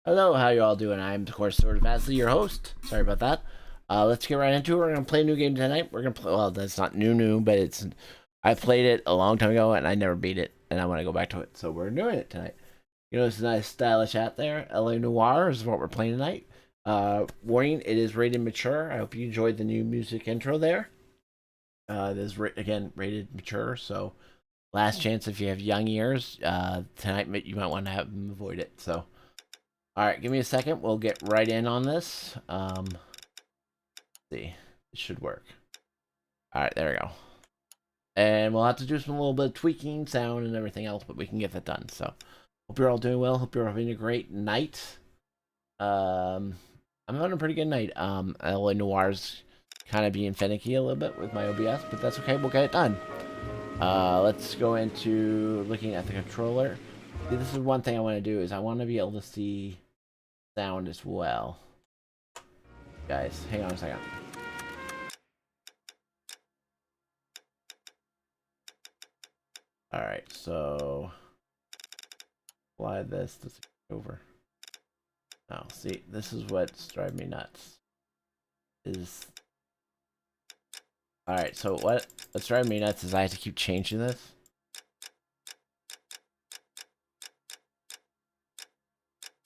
Hello, how you all doing? I'm, of course, Sword of Ashley, your host. Sorry about that. Let's get right into it. We're going to play a new game tonight. We're going to play, well, that's not new, but I played it a long time ago, and I never beat it, and I want to go back to it, so we're doing it tonight. You know, it's a nice stylish hat there. LA Noir is what we're playing tonight. Warning, it is rated mature. I hope you enjoyed the new music intro there. It is, again, rated mature, so last chance if you have young ears, tonight you might want to have them avoid it, so... Alright, give me a second. We'll get right in on this. Let's see. It should work. Alright, there we go. And we'll have to do some little bit of tweaking, sound, and everything else, but we can get that done. So, hope you're all doing well. Hope you're having a great night. I'm having a pretty good night. LA Noir's kind of being finicky a little bit with my OBS, but that's okay. We'll get it done. Let's go into looking at the controller. See, this is one thing I want to do is I want to be able to see sound as well. Guys, hang on a second. Alright, so apply this to over. Oh, see, this is what's driving me nuts. Alright, so what's driving me nuts is I have to keep changing this.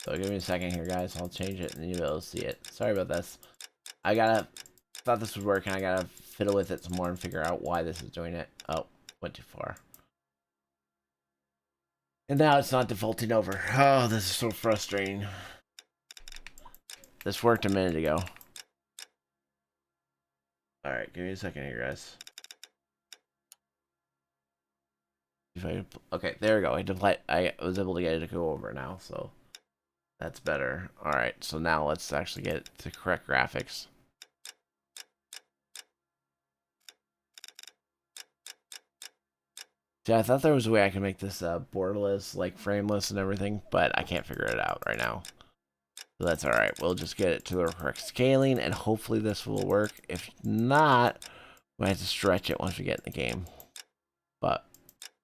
So give me a second here, guys. I'll change it and you'll be able to see it. Sorry about this. Thought this would work and I gotta fiddle with it some more and figure out why this is doing it. Oh, went too far. And now it's not defaulting over. Oh, this is so frustrating. This worked a minute ago. Alright, give me a second here, guys. Okay, there we go. I was able to get it to go over now, so... That's better. Alright, so now let's actually get it to correct graphics. See, I thought there was a way I could make this borderless, like frameless and everything, but I can't figure it out right now. So that's alright. We'll just get it to the correct scaling, and hopefully this will work. If not, we have to stretch it once we get in the game. But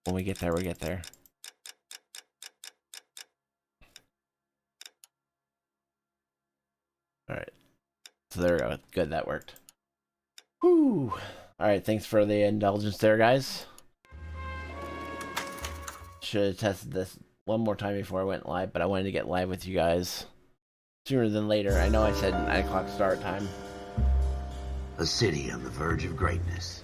when we get there, we get there. Alright. So there we go. Good, that worked. Whew. Alright, thanks for the indulgence there, guys. Should have tested this one more time before I went live, but I wanted to get live with you guys sooner than later. I know I said 9 o'clock start time. A city on the verge of greatness.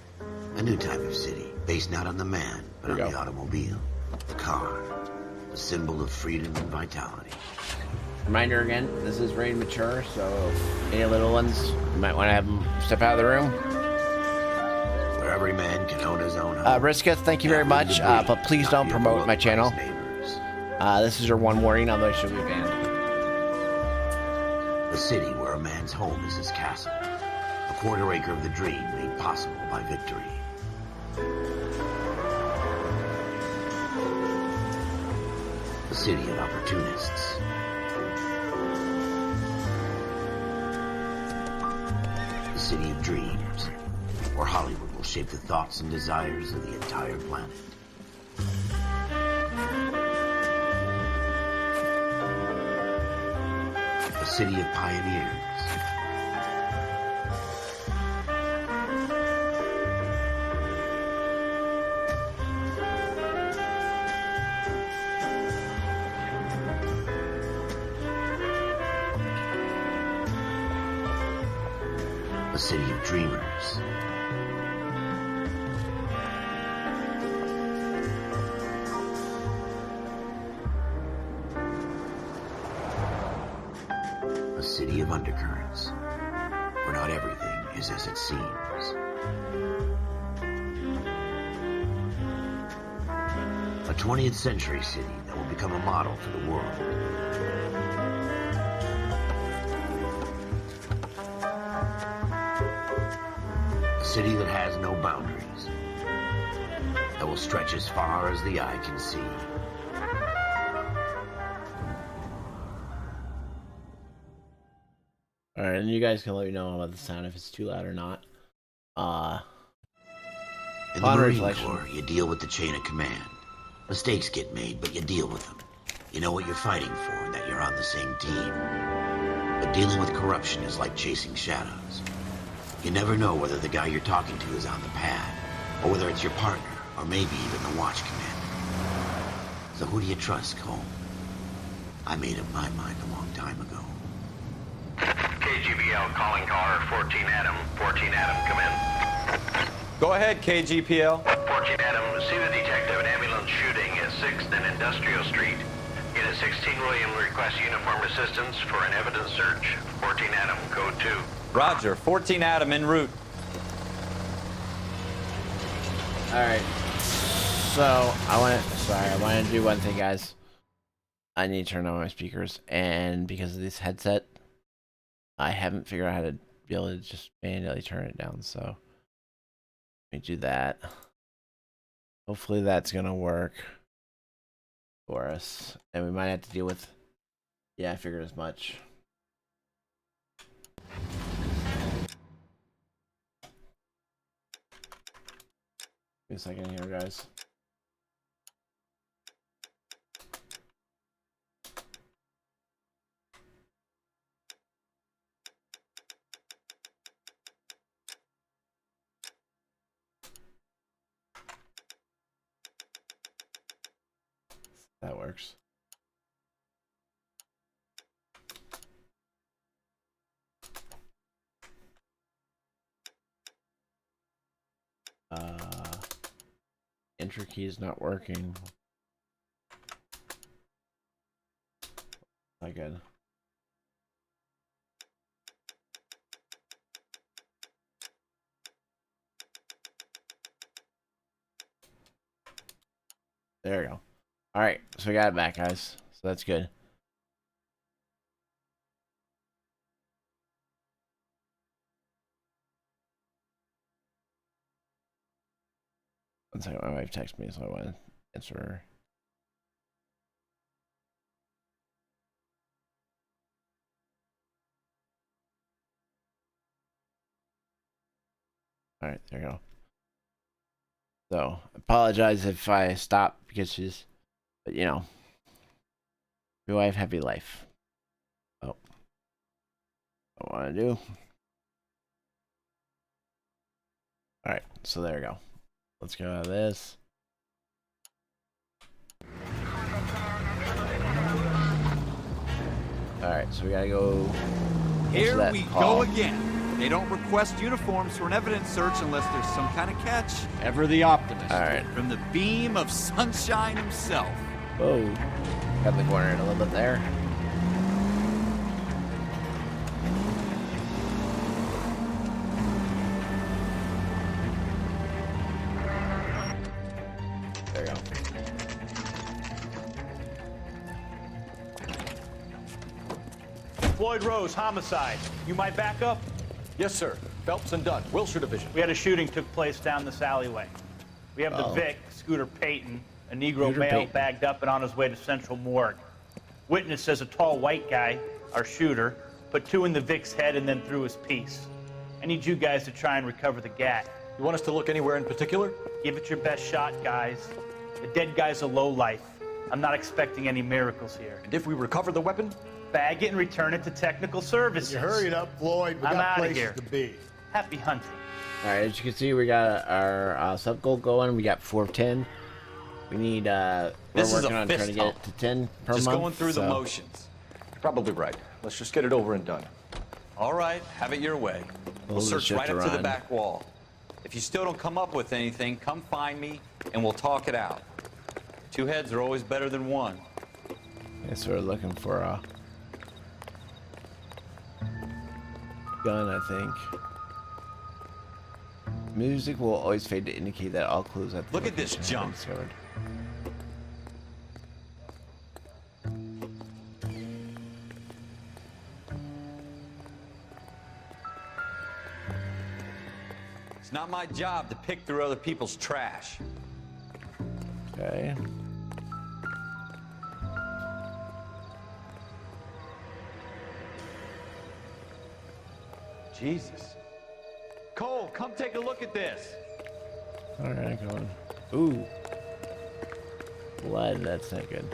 A new type of city, based not on the man, but on the automobile. The car. The symbol of freedom and vitality. Reminder again, this is rated mature, so any little ones, you might want to have them step out of the room. Where every man can own his own home. Risketh, thank you very much, but please don't promote my channel. This is your one warning, otherwise you'll be banned. A city where a man's home is his castle. A quarter acre of the dream made possible by victory. A city of opportunists. A city of dreams, where Hollywood will shape the thoughts and desires of the entire planet. A city of pioneers. A city of dreamers. A city of undercurrents, where not everything is as it seems. A 20th century city that will become a model for the world. A city that has no boundaries, that will stretch as far as the eye can see. Alright, and you guys can let me know about the sound if it's too loud or not. In the Marine Corps, you deal with the chain of command. Mistakes get made, but you deal with them. You know what you're fighting for and that you're on the same team. But dealing with corruption is like chasing shadows. You never know whether the guy you're talking to is on the pad, or whether it's your partner, or maybe even the watch commander. So who do you trust, Cole? I made up my mind a long time ago. KGBL calling caller 14 Adam. 14 Adam, come in. Go ahead, KGPL. 14 Adam, see the detective, an ambulance shooting at 6th and Industrial Street. Unit 16 William requests uniform assistance for an evidence search. 14 Adam, code 2. Roger, 14 Adam en route. Alright. So, I want to do one thing, guys. I need to turn on my speakers, and because of this headset, I haven't figured out how to be able to just manually turn it down, so let me do that. Hopefully that's gonna work for us, and we might have to deal with, yeah, I figured as much. Give me a second here, guys. That works. Enter key is not working. Not good. There we go. Alright, so we got it back, guys. So that's good. One second, my wife texted me, so I want to answer her. Alright, there you go. So, apologize if I stop because she's, but you know, your wife, happy life. Oh, I want to do. Alright, so there we go. Let's go out of this. Alright, so we gotta go. Here we go again. They don't request uniforms for an evidence search unless there's some kind of catch. Ever the optimist. All right. From the beam of sunshine himself. Whoa. Got the corner in a little bit there. There we go. Floyd Rose, homicide. You might back up? Yes, sir. Phelps and Dunn, Wilshire Division. We had a shooting took place down this alleyway. We have the Vic, Scooter Payton, a Negro male bagged up and on his way to Central Morgue. Witness says a tall white guy, our shooter, put 2 in the Vic's head and then threw his piece. I need you guys to try and recover the gat. You want us to look anywhere in particular? Give it your best shot, guys. The dead guy's a lowlife. I'm not expecting any miracles here. And if we recover the weapon? Bag it and return it to technical services. You hurry it up, Floyd. We I'm got outta places here. to be. Happy hunting. Alright, as you can see, we got our sub goal going. We got 4 of 10. We need, we're working on trying to get it to 10 per month. Just going through the motions. You're probably right. Let's just get it over and done. All right, have it your way. We'll search right up to the back wall. If you still don't come up with anything, come find me and we'll talk it out. 2 heads are always better than 1. Yeah, so we're looking for a gun, I think. Music will always fade to indicate that all clues at the Look at this location have junk. been discovered. It's not my job to pick through other people's trash. Okay. Jesus. Cole, come take a look at this. Alright, going. Ooh. Blood, that's not good.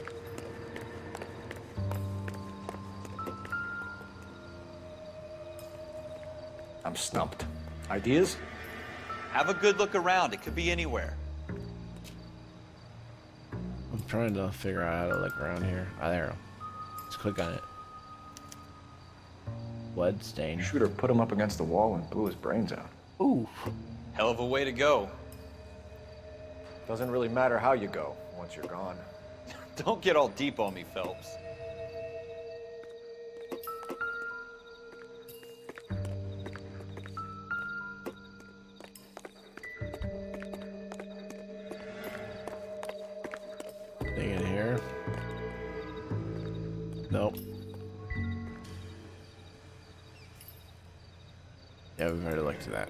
I'm stumped. Ideas? Have a good look around. It could be anywhere. I'm trying to figure out how to look around here. Ah, there we go. Let's click on it. Blood stain. Shooter put him up against the wall and blew his brains out. Ooh. Hell of a way to go. Doesn't really matter how you go once you're gone. Don't get all deep on me, Phelps. Thing in here. Nope. Yeah, we've already looked at that.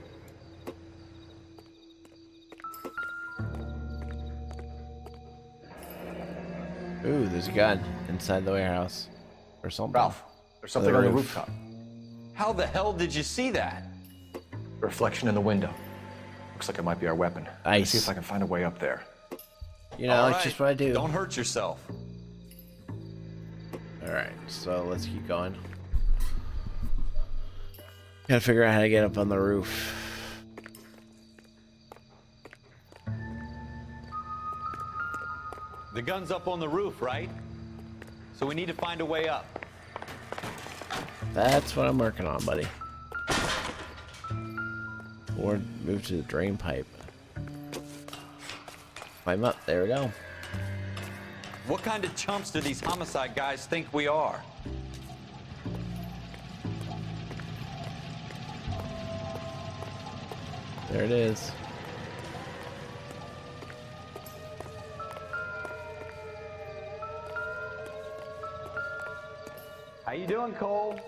Ooh, there's a gun inside the warehouse. Or something. Ralph, there's something on the rooftop. How the hell did you see that? A reflection in the window. Looks like it might be our weapon. Let me see if I can find a way up there. You know, it's just what I do. Don't hurt yourself. Alright, so let's keep going. Gotta figure out how to get up on the roof. The gun's up on the roof, right? So we need to find a way up. That's what I'm working on, buddy. Or move to the drain pipe. Climb up. There we go. What kind of chumps do these homicide guys think we are? There it is. How you doing, Cole?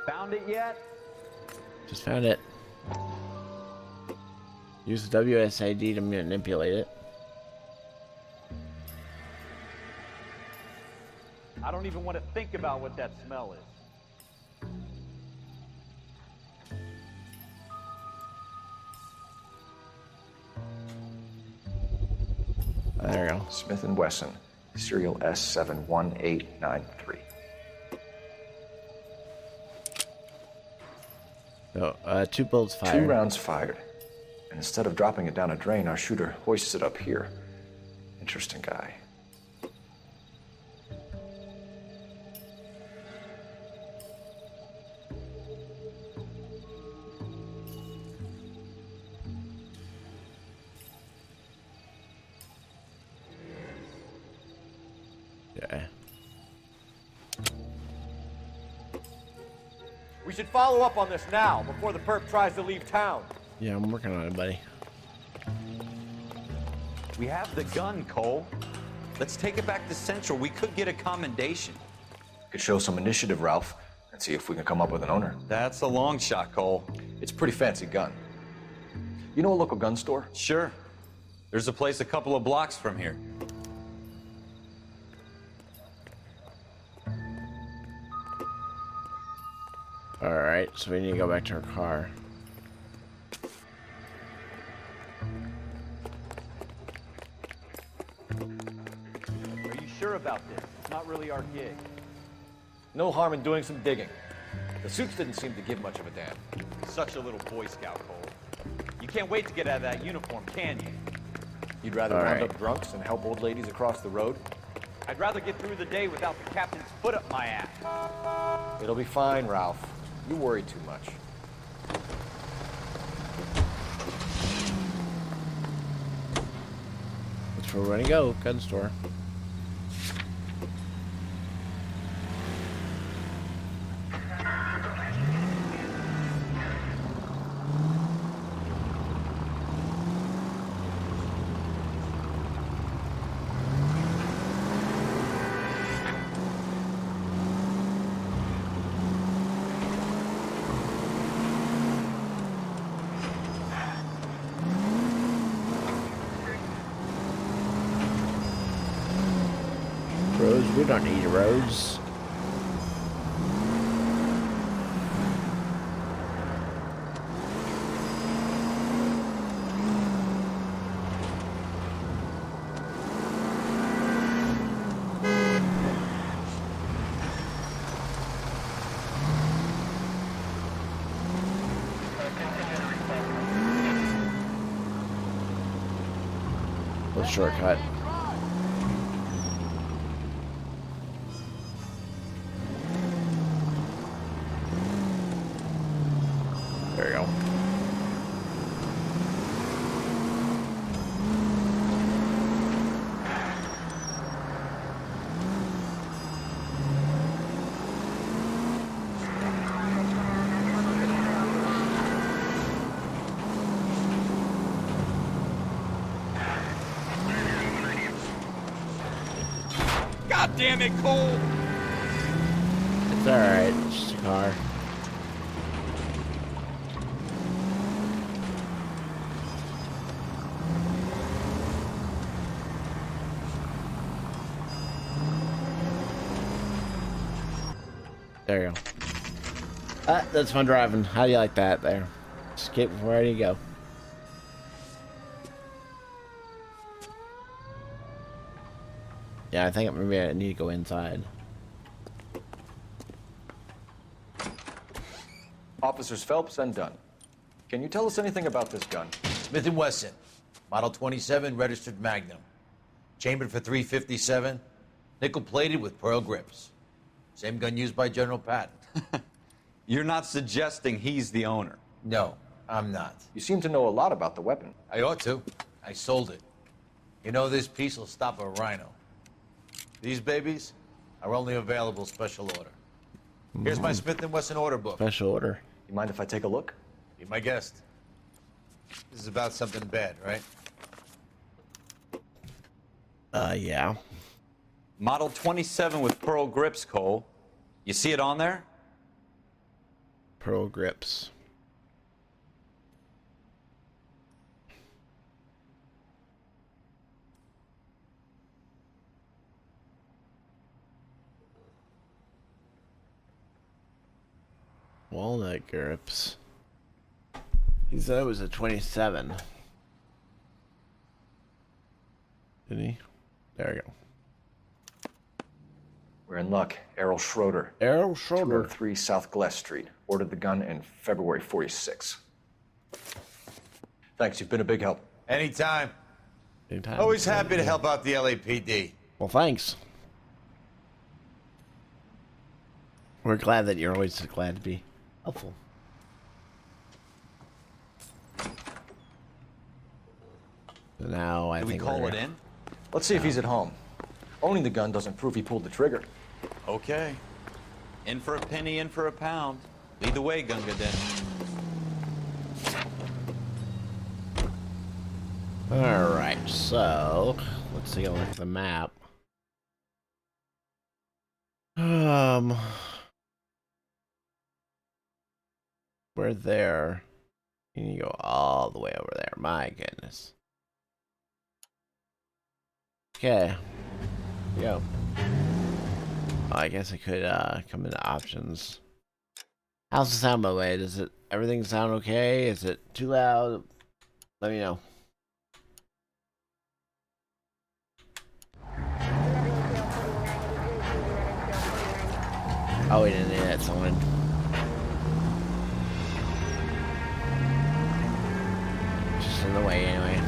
Found it yet? Just found it. Use the WSID to manipulate it. I don't even want to think about what that smell is. There we go. Smith & Wesson, serial S71893. So, 2 bullets fired. 2 rounds fired. And instead of dropping it down a drain, our shooter hoists it up here. Interesting guy. Okay. We should follow up on this now, before the perp tries to leave town. Yeah, I'm working on it, buddy. We have the gun, Cole. Let's take it back to Central. We could get a commendation. Could show some initiative, Ralph, and see if we can come up with an owner. That's a long shot, Cole. It's a pretty fancy gun. You know a local gun store? Sure. There's a place a couple of blocks from here. Alright, so we need to go back to our car. Are you sure about this? It's not really our gig. No harm in doing some digging. The suits didn't seem to give much of a damn. Such a little Boy Scout, Cole. You can't wait to get out of that uniform, can you? You'd rather All round right. up drunks and help old ladies across the road? I'd rather get through the day without the captain's foot up my ass. It'll be fine, Ralph. You worry too much. That's where we're gonna go, gun store. Roads, we don't need roads. little shortcut. There you go. God damn it, Cole! It's alright, it's just a car. There you go. That's fun driving. How do you like that there? Skip before ready to go. Yeah, I think maybe I need to go inside. Officers Phelps and Dunn. Can you tell us anything about this gun? Smith & Wesson, Model 27, registered Magnum. Chambered for .357, nickel-plated with pearl grips. Same gun used by General Patton. You're not suggesting he's the owner? No, I'm not. You seem to know a lot about the weapon. I ought to. I sold it. You know, this piece will stop a rhino. These babies are only available special order. Here's my Smith & Wesson order book. Special order. You mind if I take a look? Be my guest. This is about something bad, right? Yeah. Model 27 with pearl grips, Cole. You see it on there? Pearl grips. Walnut grips. He said it was a 27. Didn't he? There you go. We're in luck. Errol Schroeder. Errol Schroeder. 203 South Glass Street. Ordered the gun in February '46. Thanks, you've been a big help. Anytime. Anytime. Always happy to help out the LAPD. Well, thanks. We're glad that you're always glad to be helpful. So now I Do we think call we're it in? Let's see if he's at home. Owning the gun doesn't prove he pulled the trigger. Okay. In for a penny, in for a pound. Lead the way, Gunga Din. Alright, so let's take a look at the map. We're there. You need to go all the way over there. My goodness. Okay. Go. Oh, I guess I could come into options. How's the sound, by the way? Does it everything sound okay? Is it too loud? Let me know. Oh, we didn't need that someone. Just in the way anyway.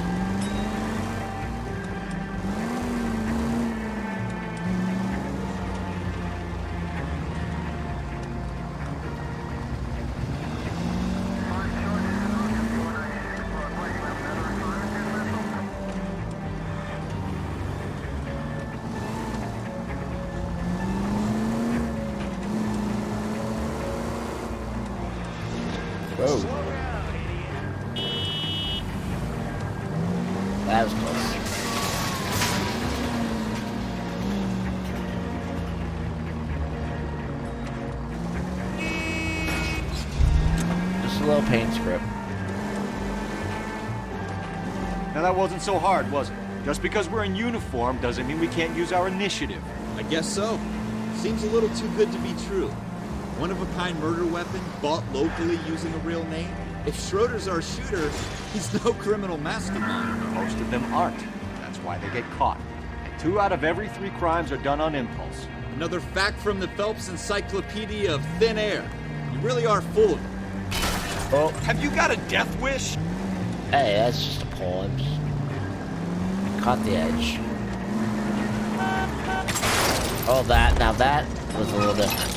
Whoa. That was close. Just a little paint script. Now that wasn't so hard, was it? Just because we're in uniform doesn't mean we can't use our initiative. I guess so. Seems a little too good to be true. One-of-a-kind murder weapon bought locally using a real name? If Schroeder's our shooter, he's no criminal mastermind. Most of them aren't. That's why they get caught. And 2 out of every 3 crimes are done on impulse. Another fact from the Phelps Encyclopedia of Thin Air. You really are full of it. Oh, Have you got a death wish? hey, that's just a poll. I'm just caught the edge. Oh, now that was a little different.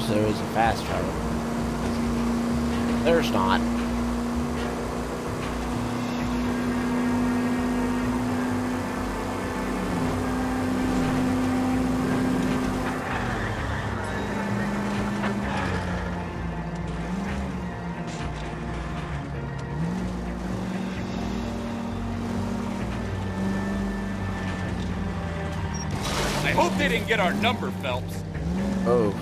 There is a fast travel. There's not. I hope they didn't get our number, Phelps. Oh.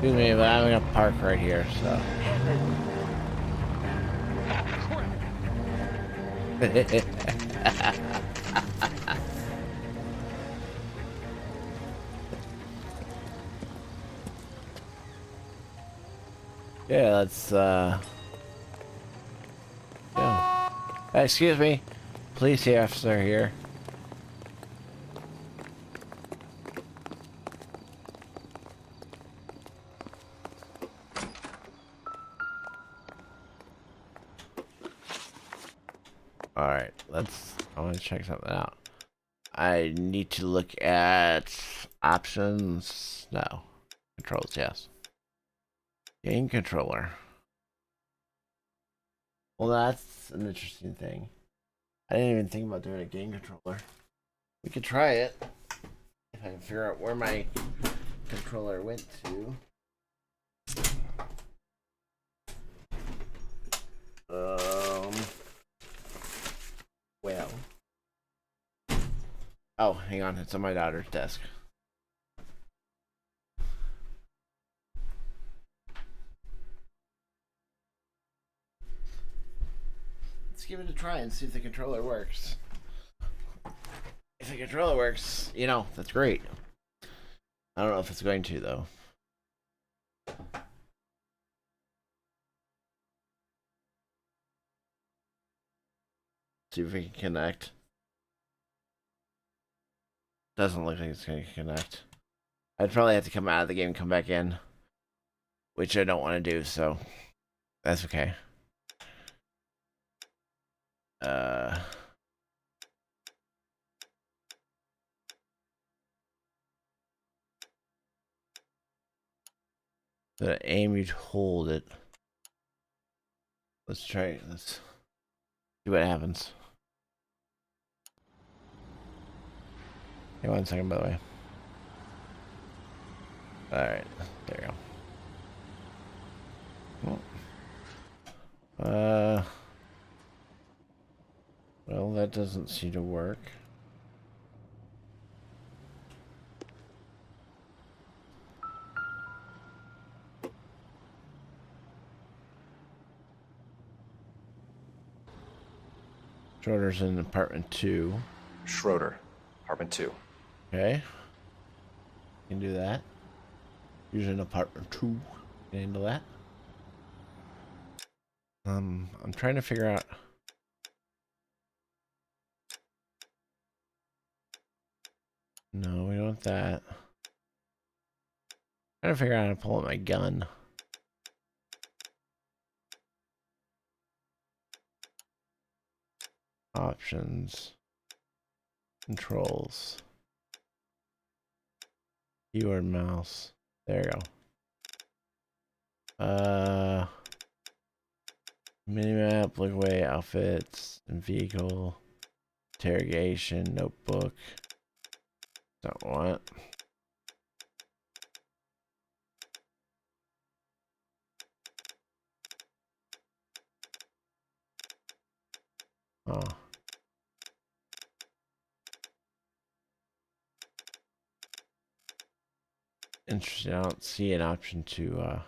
Excuse me, but I'm gonna park right here, so. Yeah, let's, yeah. Excuse me. Police officer here. Alright, I want to check something out. I need to look at options. No. Controls, yes. Game controller. Well, that's an interesting thing. I didn't even think about doing a game controller. We could try it. If I can figure out where my controller went to. Well. Oh, hang on. It's on my daughter's desk. Let's give it a try and see if the controller works. If the controller works, you know, that's great. I don't know if it's going to, though. See if we can connect. Doesn't look like it's going to connect. I'd probably have to come out of the game and come back in. Which I don't want to do, so that's okay. The aim, you'd hold it. Let's try it. Let's see what happens. Hey, 1 second, by the way. Alright, there you go. Well, that doesn't seem to work. Schroeder's in apartment 2. Schroeder, apartment 2. Okay. Can do that. Using apartment 2. Can handle that. I'm trying to figure out. No, we don't want that. Trying to figure out how to pull out my gun. Options. Controls. Keyboard, mouse. There you go. Minimap, look away, outfits, and vehicle. Interrogation, notebook. Don't want. Oh. Interesting. I don't see an option to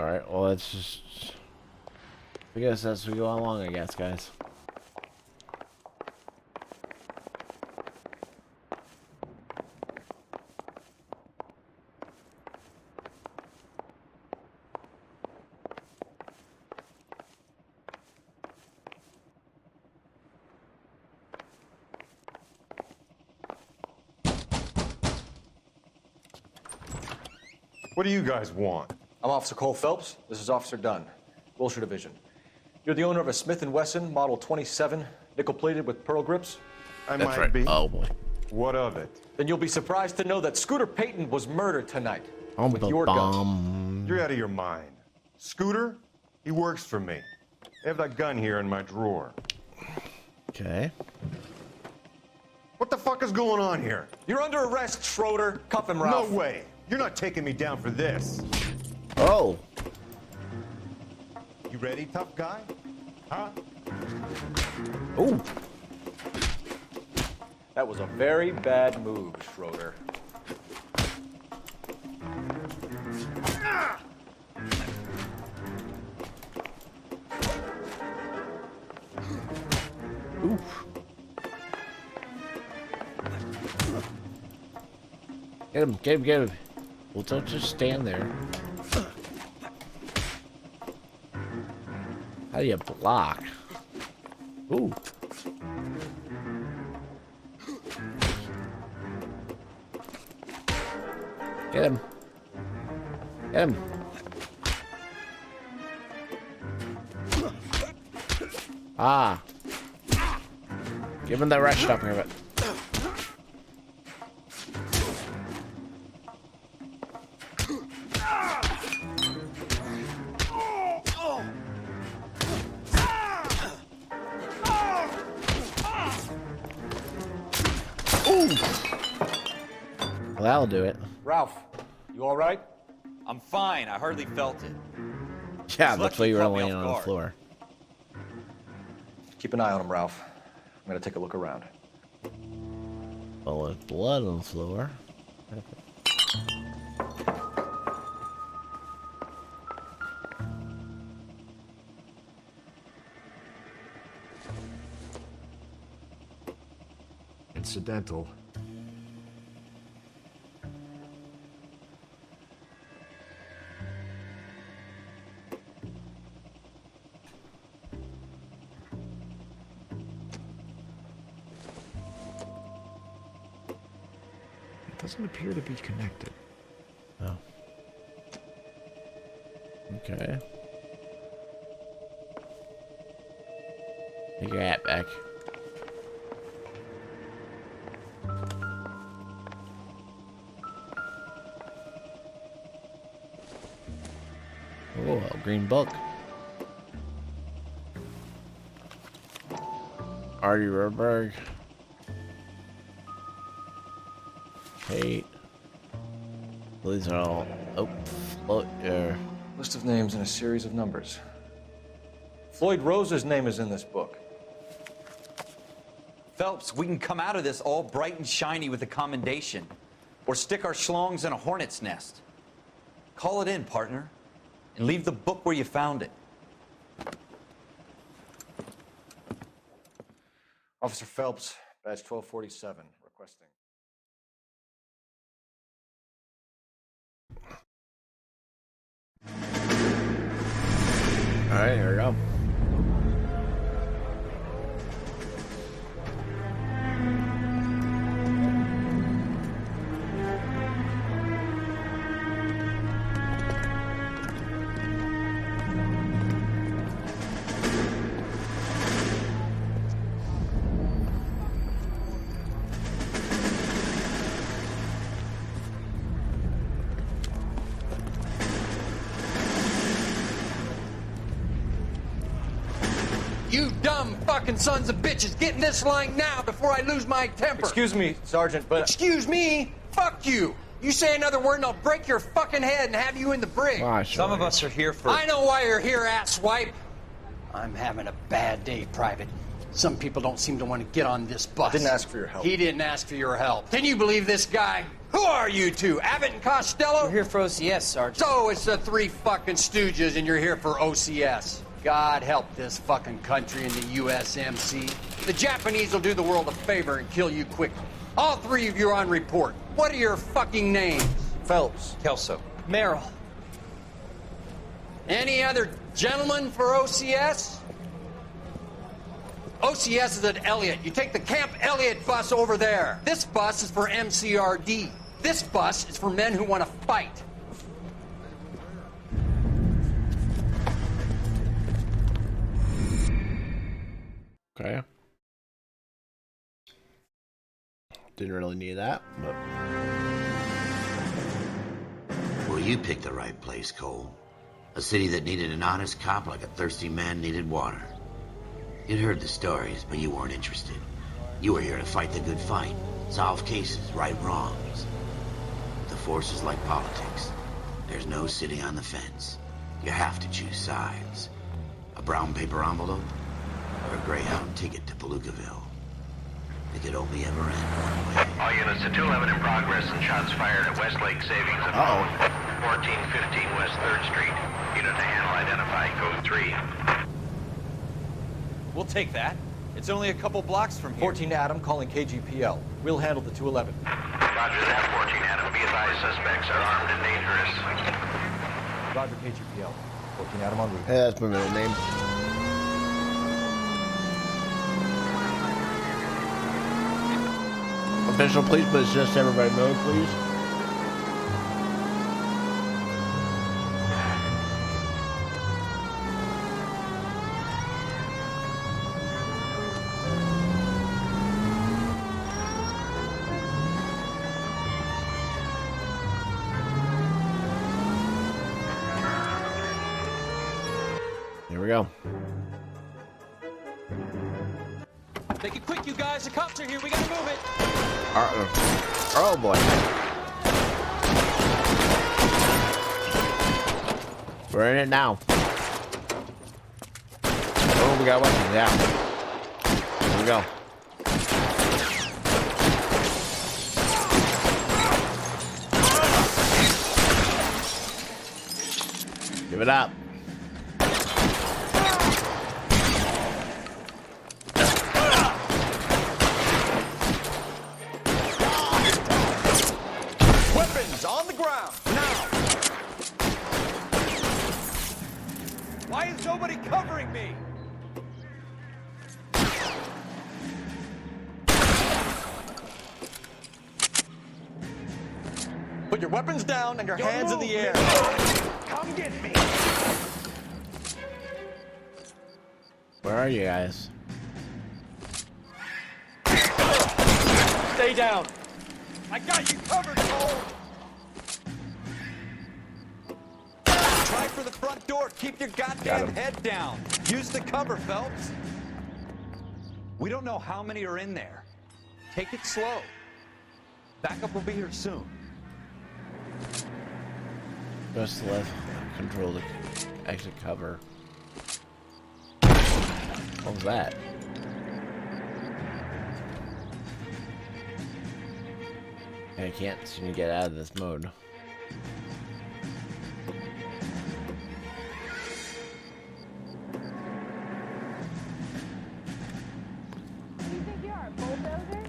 Alright, well, let's just... I guess as we go along, I guess, guys. What do you guys want? I'm Officer Cole Phelps. This is Officer Dunn, Wilshire Division. You're the owner of a Smith & Wesson Model 27, nickel-plated with pearl grips? I That's might right. be. Oh, boy. What of it? Then you'll be surprised to know that Scooter Payton was murdered tonight with your gun. You're out of your mind. Scooter? He works for me. I have that gun here in my drawer. Okay. What the fuck is going on here? You're under arrest, Schroeder. Cuff him, Ralph. No way. You're not taking me down for this. Oh. You ready, tough guy? Huh? Ooh. That was a very bad move, Schroeder. Oof. Get him, get him, get him. Well, don't just stand there. How do you block? Ooh. Get him. Get him. Ah. Give him the rush up here, but. Well, that'll do it. Ralph, you all right? I'm fine. I hardly felt it. Yeah, It's that's lucky why you were caught me laying off on the guard. floor. Keep an eye on him, Ralph. I'm gonna take a look around. Oh, with blood on the floor. Incidental. Doesn't appear to be connected. Oh. Okay. Take your hat back. Oh, a green book. Artie Rorberg. Kate. These are all. Oh, float. List of names and a series of numbers. Floyd Rose's name is in this book. Phelps, we can come out of this all bright and shiny with a commendation. Or stick our schlongs in a hornet's nest. Call it in, partner. And leave the book where you found it. Officer Phelps, badge 1247, requesting. All right, here we go. You dumb fucking sons of bitches, get in this line now before I lose my temper. Excuse me, Sergeant, but... Excuse me? Fuck you. You say another word and I'll break your fucking head and have you in the brig. Some of us are here for... I know why you're here, asswipe. I'm having a bad day, Private. Some people don't seem to want to get on this bus. I didn't ask for your help. He didn't ask for your help. Can you believe this guy? Who are you two? Abbott and Costello? We're here for OCS, Sergeant. So it's the three fucking stooges and you're here for OCS. God help this fucking country and the USMC. The Japanese will do the world a favor and kill you quickly. All three of you are on report. What are your fucking names? Phelps. Kelso. Merrill. Any other gentlemen for OCS? OCS is at Elliott. You take the Camp Elliott bus over there. This bus is for MCRD. This bus is for men who want to fight. Okay. Didn't really need that, but... Well, you picked the right place, Cole. A city that needed an honest cop like a thirsty man needed water. You'd heard the stories, but you weren't interested. You were here to fight the good fight, solve cases, right wrongs. The force is like politics. There's no sitting on the fence. You have to choose sides. A brown paper envelope, or a Greyhound ticket to Palookaville. It could only ever end one way. All units to 211 in progress and shots fired at Westlake Savings and 1415 West 3rd Street. Unit to handle identify code 3. We'll take that. It's only a couple blocks from here. 14 Adam calling KGPL. We'll handle the 211. Roger that, 14 Adam. Be advised, suspects are armed and dangerous. Roger KGPL. 14 Adam on route. Hey, that's my middle name. Official, please put assist everybody mode, please. Here we go. Make it quick, you guys. The cops are here. We gotta move it. Oh boy. We're in it now. Oh, we got weapons. Yeah. Here we go. Give it up. On the ground, now! Why is nobody covering me? Put your weapons down and your hands in the air. Come get me! Where are you guys? Stay down! I got you covered, Cole! Try for the front door. Keep your goddamn head down. Use the cover, Phelps. We don't know how many are in there. Take it slow. Backup will be here soon. Just left control the exit cover. What was that? I can't seem to get out of this mode. You think you are a bulldozer?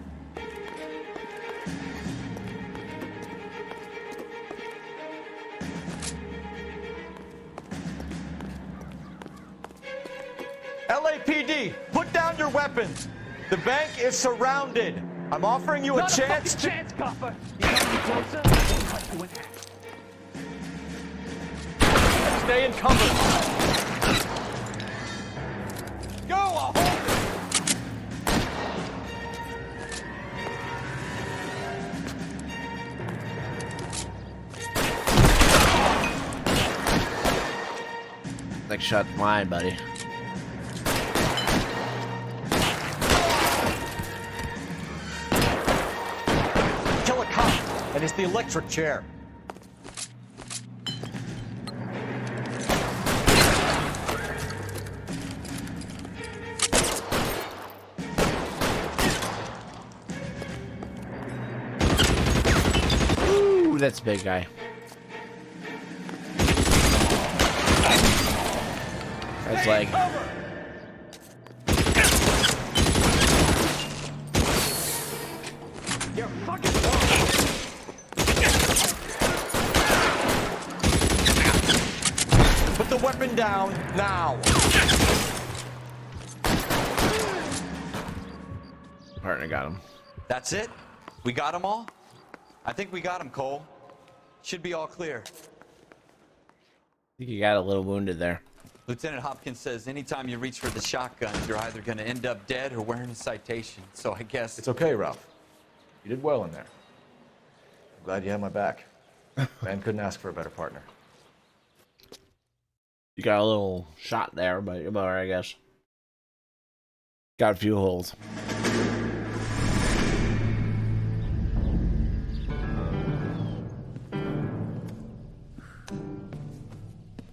LAPD, put down your weapons. The bank is surrounded. I'm offering you a chance to... chance, copper. You come closer, I'll cut you in half. Stay in cover. Go, I'll hold it. Next shot mine, buddy. Kill a cop, and it's the electric chair. that's a big guy. That's like. You're fucking wrong. Put the weapon down now. Partner got him. That's it? We got them all? I think we got them, Cole. Should be all clear. I think you got a little wounded there. Lieutenant Hopkins says anytime you reach for the shotgun, you're either going to end up dead or wearing a citation. So I guess... It's okay, Ralph. You did well in there. I'm glad you had my back. Man couldn't ask for a better partner. You got a little shot there, but you're alright, I guess. Got a few holes.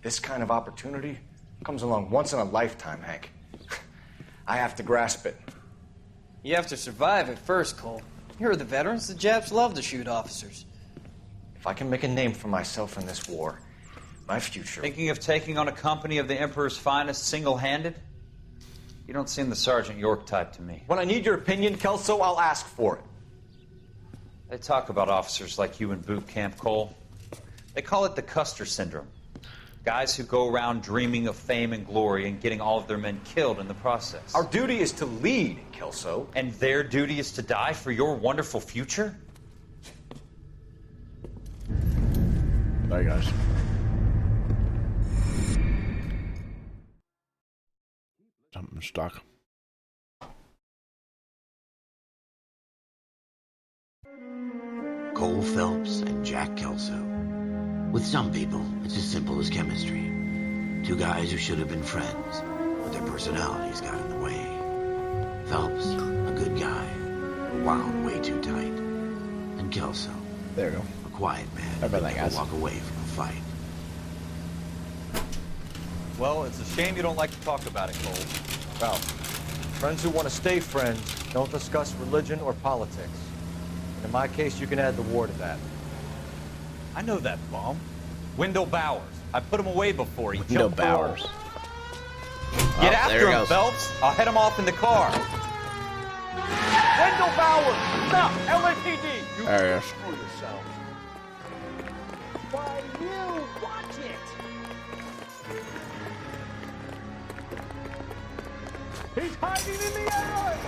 This kind of opportunity comes along once in a lifetime, Hank. I have to grasp it. You have to survive it first, Cole. You're the veterans. The Japs love to shoot officers. If I can make a name for myself in this war, my future... Thinking of taking on a company of the Emperor's finest single-handed? You don't seem the Sergeant York type to me. When I need your opinion, Kelso, I'll ask for it. They talk about officers like you in boot camp, Cole. They call it the Custer syndrome. Guys who go around dreaming of fame and glory and getting all of their men killed in the process. Our duty is to lead, Kelso. And their duty is to die for your wonderful future? Bye, guys. Something stuck. Cole Phelps and Jack Kelso. With some people, it's as simple as chemistry. Two guys who should have been friends, but their personalities got in the way. Phelps, a good guy, wound way too tight. And Kelso, there you go, a quiet man who could never walk away from a fight. Well, it's a shame you don't like to talk about it, Cole. Ralph, friends who want to stay friends don't discuss religion or politics. And in my case, you can add the war to that. I know that bum. Wendell Bowers. I put him away before he Wendell killed Bowers. Get after him, Phelps. I'll head him off in the car. Wendell Bowers! Stop! LAPD! You there he is. screw yourself. Why, you watch it! He's hiding in the alley!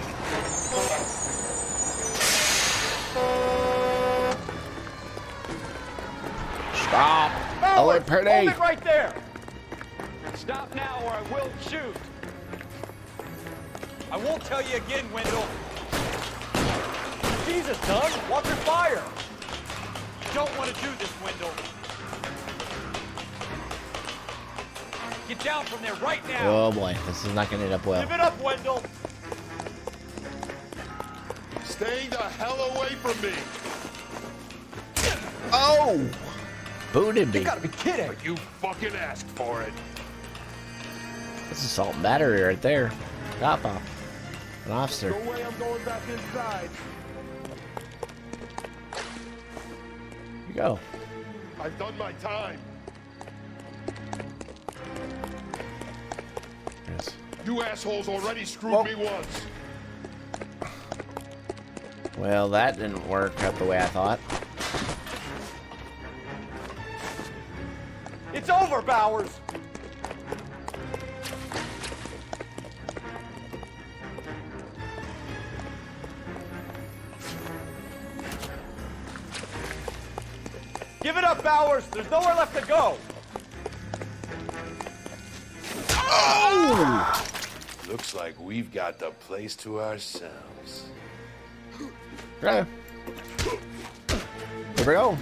Stop! Bowers, LAPD! hold it right there! Stop now or I will shoot! I won't tell you again, Wendell. Jesus, son! Watch your fire! You don't want to do this, Wendell. Get down from there right now! Oh boy, this is not going to end up well. Give it up, Wendell! Stay the hell away from me! Oh! Booted me. You gotta be kidding! But you fucking asked for it. That's assault and battery right there. Stop off. An officer. No way I'm going back inside. Here you go. I've done my time. Yes. You assholes already screwed me once. Well, that didn't work out the way I thought. It's over, Bowers! Give it up, Bowers! There's nowhere left to go! Oh! Looks like we've got the place to ourselves. Okay. Here we go.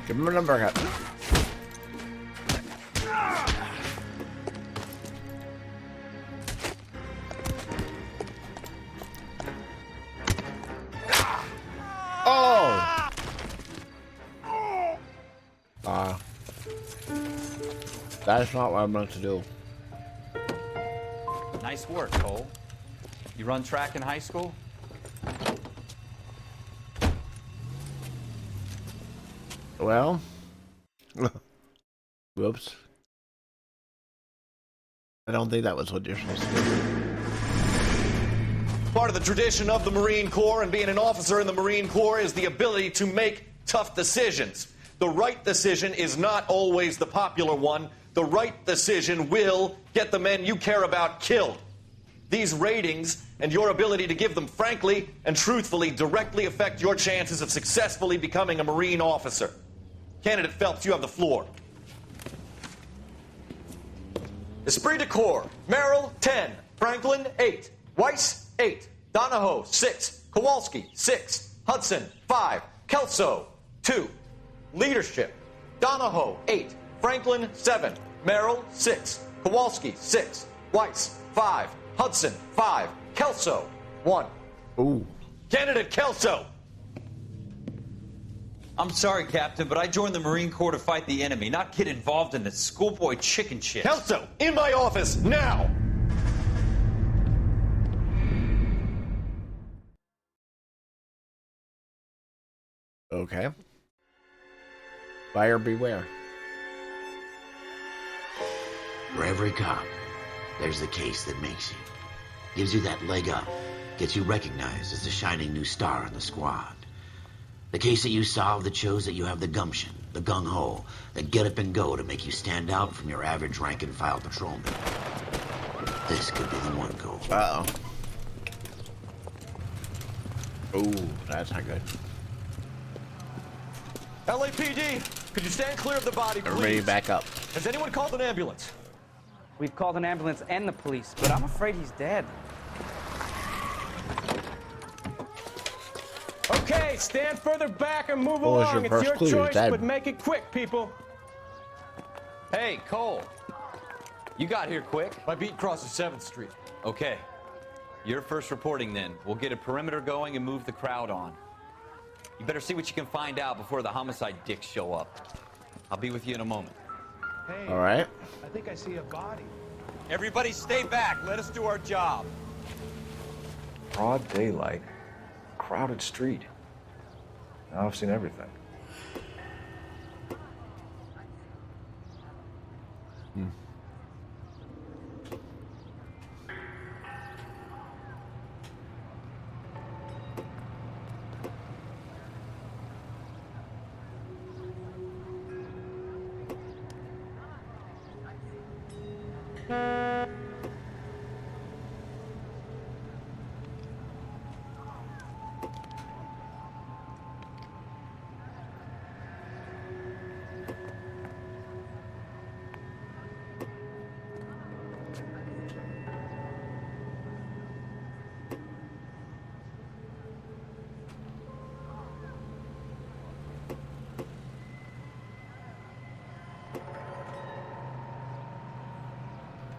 Give him a number cut. Oh! That's not what I'm going to do. Nice work, Cole. You run track in high school? Well. Whoops. I don't think that was what you're supposed to do. Part of the tradition of the Marine Corps and being an officer in the Marine Corps is the ability to make tough decisions. The right decision is not always the popular one. The right decision will get the men you care about killed. These ratings and your ability to give them frankly and truthfully directly affect your chances of successfully becoming a Marine officer. Candidate Phelps, you have the floor. Esprit de Corps, Merrill, 10. Franklin, 8. Weiss, 8. Donahoe, 6. Kowalski, 6. Hudson, 5. Kelso, 2. Leadership, Donahoe, 8. Franklin, 7. Merrill, 6. Kowalski, 6. Weiss, 5. Hudson, 5. Kelso, 1. Ooh. Candidate Kelso. I'm sorry, Captain, but I joined the Marine Corps to fight the enemy, not get involved in this schoolboy chicken shit. Kelso, in my office, now! Okay. Buyer beware. For every cop, there's the case that makes you. Gives you that leg up. Gets you recognized as the shining new star in the squad. The case that you solve that shows that you have the gumption, the gung-ho, the get up and go to make you stand out from your average rank-and-file patrolman. This could be the one, Cole. Uh-oh. Ooh, that's not good. LAPD, could you stand clear of the body, please? Everybody back up. Has anyone called an ambulance? We've called an ambulance and the police, but I'm afraid he's dead. Okay, stand further back and move What was along. your It's first your clue? He's choice, dead. but make it quick, people. Hey, Cole. You got here quick. My beat crosses 7th Street. Okay. You're first reporting then. We'll get a perimeter going and move the crowd on. You better see what you can find out before the homicide dicks show up. I'll be with you in a moment. Hey, All right. I think I see a body. Everybody stay back. Let us do our job. Broad daylight. Crowded street. Now I've seen everything.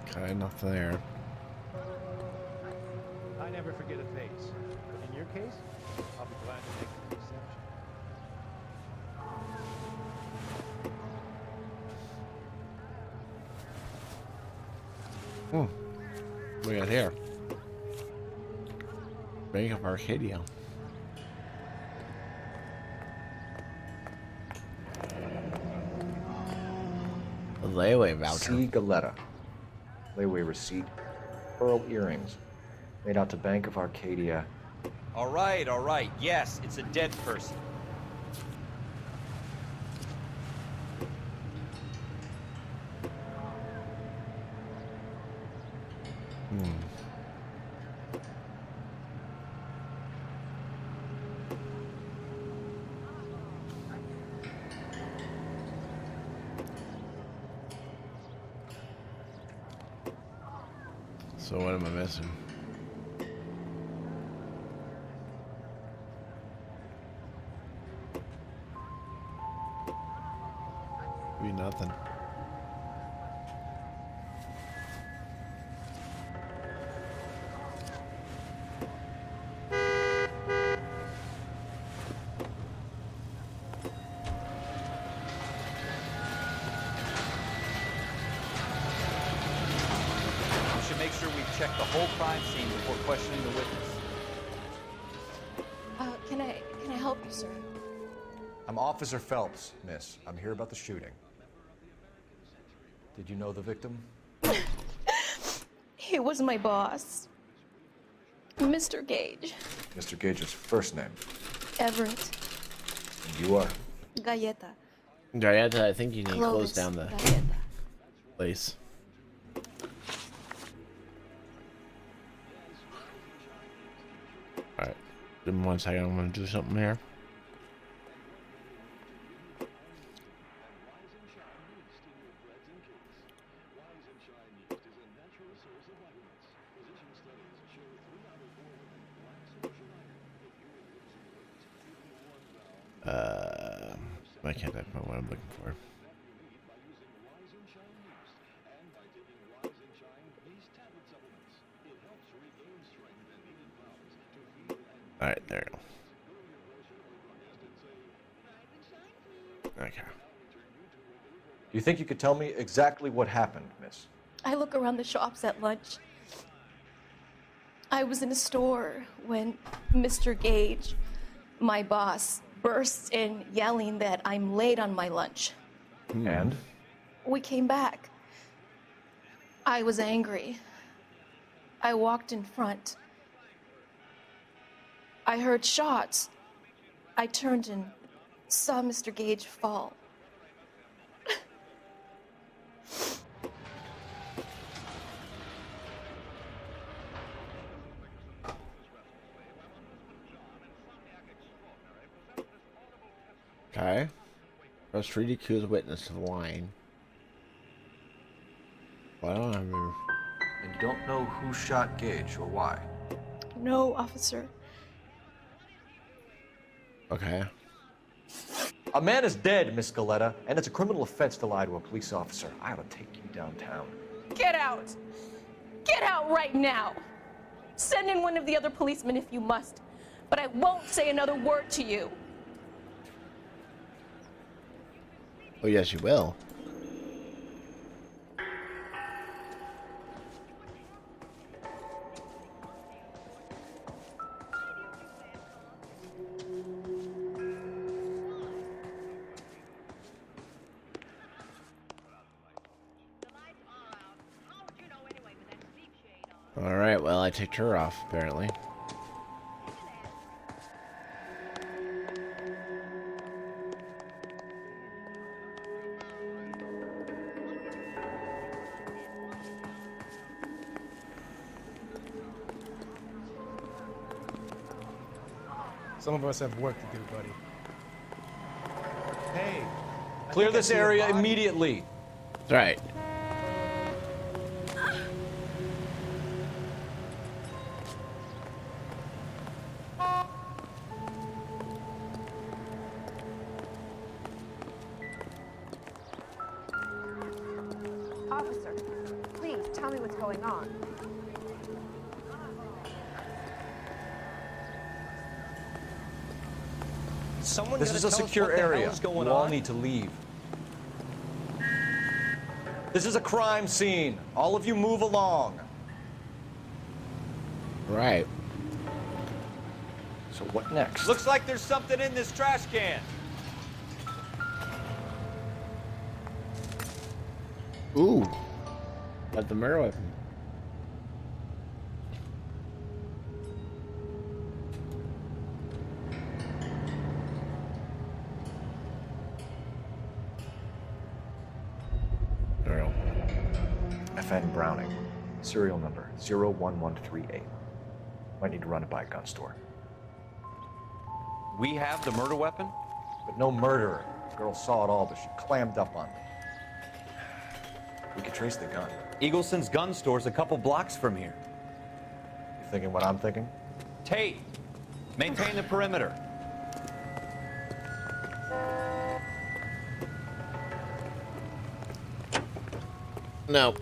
Okay, nothing there. I never forget a face. In your case, I'll be glad to make the exception. What we got here? Bank of Arcadia. A layaway voucher. C. Galetta. Layaway receipt. Pearl earrings. Made out to Bank of Arcadia. All right, all right. Yes, it's a dead person. So what am I missing? Be nothing. We should make sure we check the whole crime scene before questioning the witness. Can I help you, sir? I'm I'm Officer Phelps, miss. I'm here about the shooting. Did you know the victim? He was my boss, Mr. Gage. Mr. Gage's first name. Everett. And you are? Galleta. Galleta, I think you need to close Clovis down the Galleta. place. Alright. Give me 1 second. I'm going to do something here. I can't type out what I'm looking for. Alright, there you go. Okay. Do you think you could tell me exactly what happened, miss? I look around the shops at lunch. I was in a store when Mr. Gage, my boss, bursts in yelling that I'm late on my lunch. And? We came back. I was angry. I walked in front. I heard shots. I turned and saw Mr. Gage fall. Okay. Press 3 to accuse a witness of lying. Well, I don't remember. And you don't know who shot Gage or why? No, officer. Okay. A man is dead, Miss Galleta, and it's a criminal offense to lie to a police officer. I ought to take you downtown. Get out! Get out right now! Send in one of the other policemen if you must, but I won't say another word to you. Oh, yes, you will. Alright, well, I ticked her off, apparently. Some of us have work to do, buddy. Hey. Clear this area immediately. That's right. Officer, please tell me what's going on. This is a secure area. You all need to leave. This is a crime scene. All of you move along. Right. So what next? Looks like there's something in this trash can. Ooh. Got the murder weapon. FN Browning. Serial number 01138. Might need to run it by a gun store. We have the murder weapon? But no murderer. The girl saw it all, but she clammed up on me. We could trace the gun. Eagleson's gun store's a couple blocks from here. You thinking what I'm thinking? Tate, maintain the perimeter. No.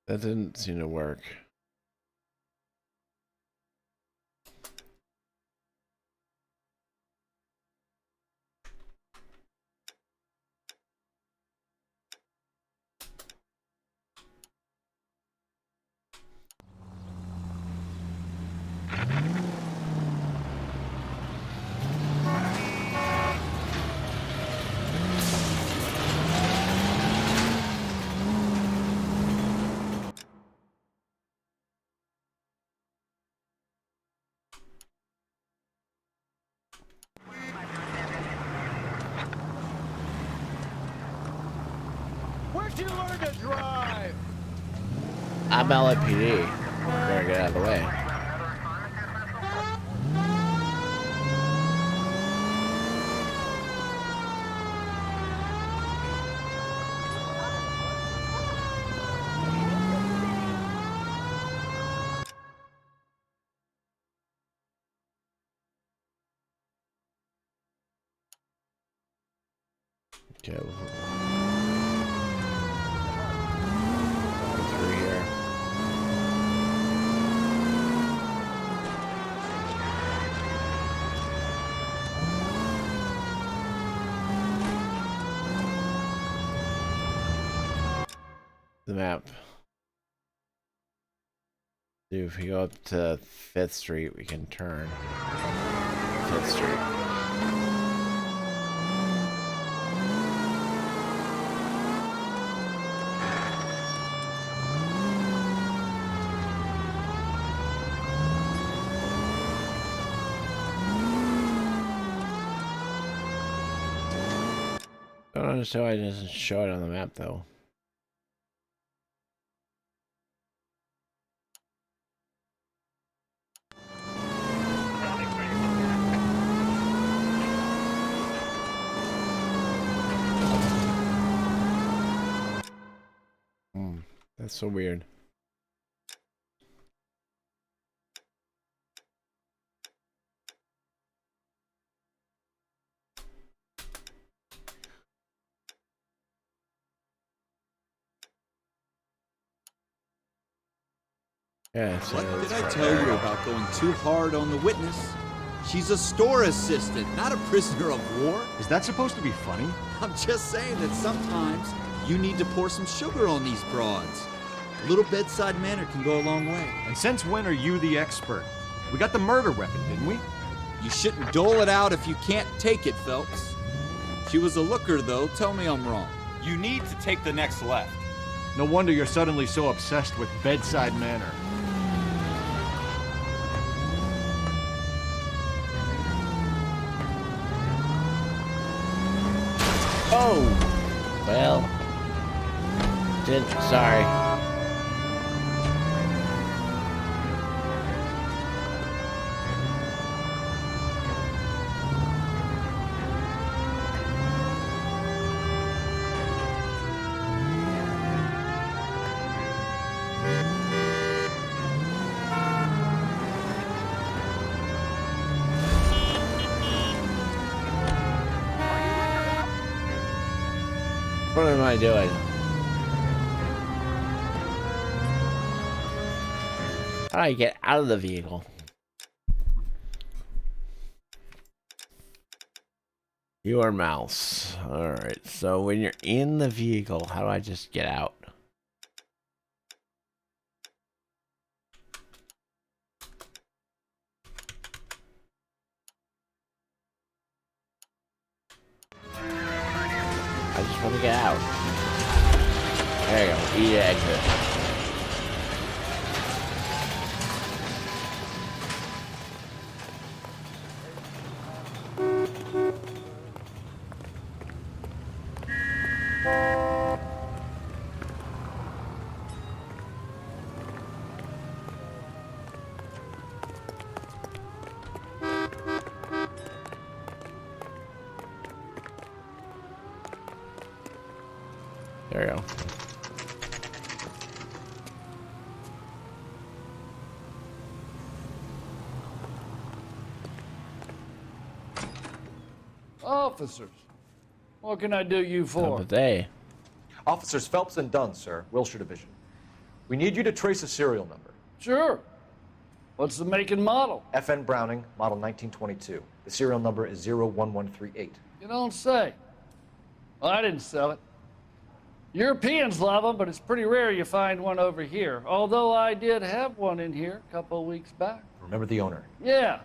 That didn't seem to work. you learn to drive? I'm LAPD. Better get out of the way. Okay. Through here. The map. Dude, if we go up to 5th Street, we can turn. 5th Street. I don't understand why it doesn't show it on the map, though. That's so weird. Yeah, so What did I tell you about going too hard on the witness? She's a store assistant, not a prisoner of war. Is that supposed to be funny? I'm just saying that sometimes you need to pour some sugar on these broads. A little bedside manner can go a long way. And since when are you the expert? We got the murder weapon, didn't we? You shouldn't dole it out if you can't take it, Phelps. She was a looker, though. Tell me I'm wrong. You need to take the next left. No wonder you're suddenly so obsessed with bedside manner. Oh! Well. Sorry. What am I doing? How do I get out of the vehicle? Your mouse. Alright, so when you're in the vehicle, how do I just get out? I just want to get out. There you go. E to exit. There you go. Officers, what can I do you for? Day. Officers Phelps and Dunn, sir, Wilshire Division. We need you to trace a serial number. Sure. What's the make and model? FN Browning, model 1922. The serial number is 01138. You don't say. Well, I didn't sell it. Europeans love them, but it's pretty rare you find one over here. Although I did have one in here a couple of weeks back. Remember the owner? Yeah.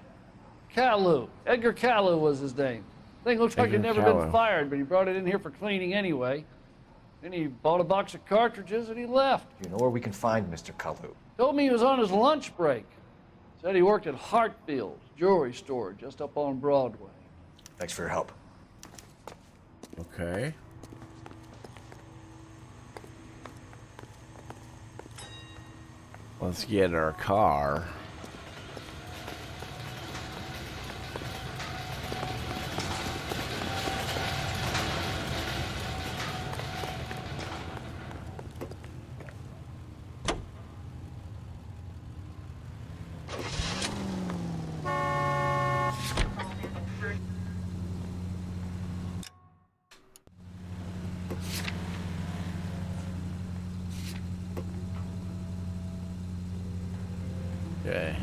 Kalu. Edgar Kalu was his name. Thing looks like he'd never been fired, but he brought it in here for cleaning anyway. Then he bought a box of cartridges and he left. Do you know where we can find Mr. Kalu? Told me he was on his lunch break. Said he worked at Hartfield's jewelry store just up on Broadway. Thanks for your help. Okay. Let's get our car. Okay.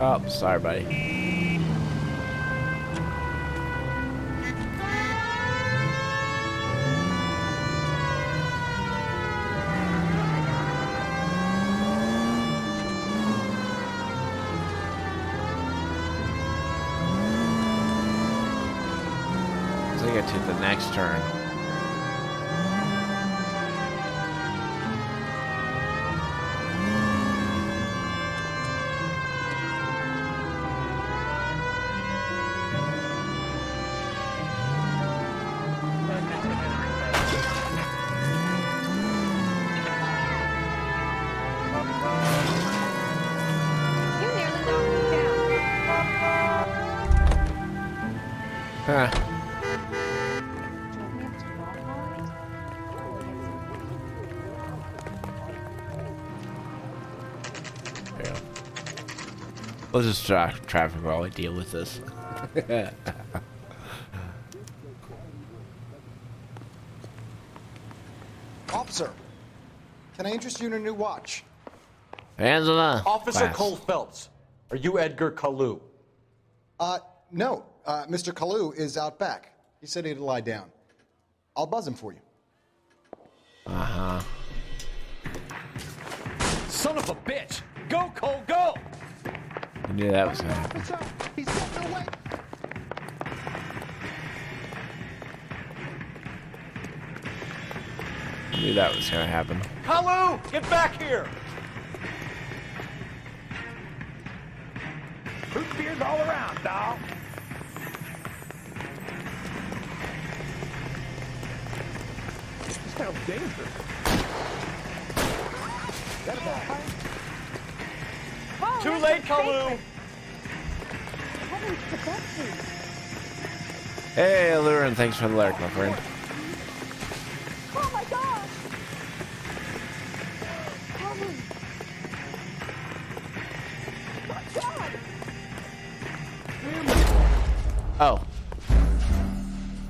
Oh, sorry, buddy. So I get to the next turn. Huh. Yeah. Let's just traffic while we deal with this. Officer, can I interest you in a new watch? Angela. Officer Cole Phelps, are you Edgar Kalu? No. Mr. Kalu is out back. He said he'd lie down. I'll buzz him for you. Uh-huh. Son of a bitch! Go, Cole, go! I knew that was gonna happen. He's getting away. I knew that was gonna happen. Kalu, get back here! Root beers all around, dog. This sounds dangerous. That about Too late, Kalu! Hey, Lurin, thanks for the alert, my friend. Oh my gosh! Oh.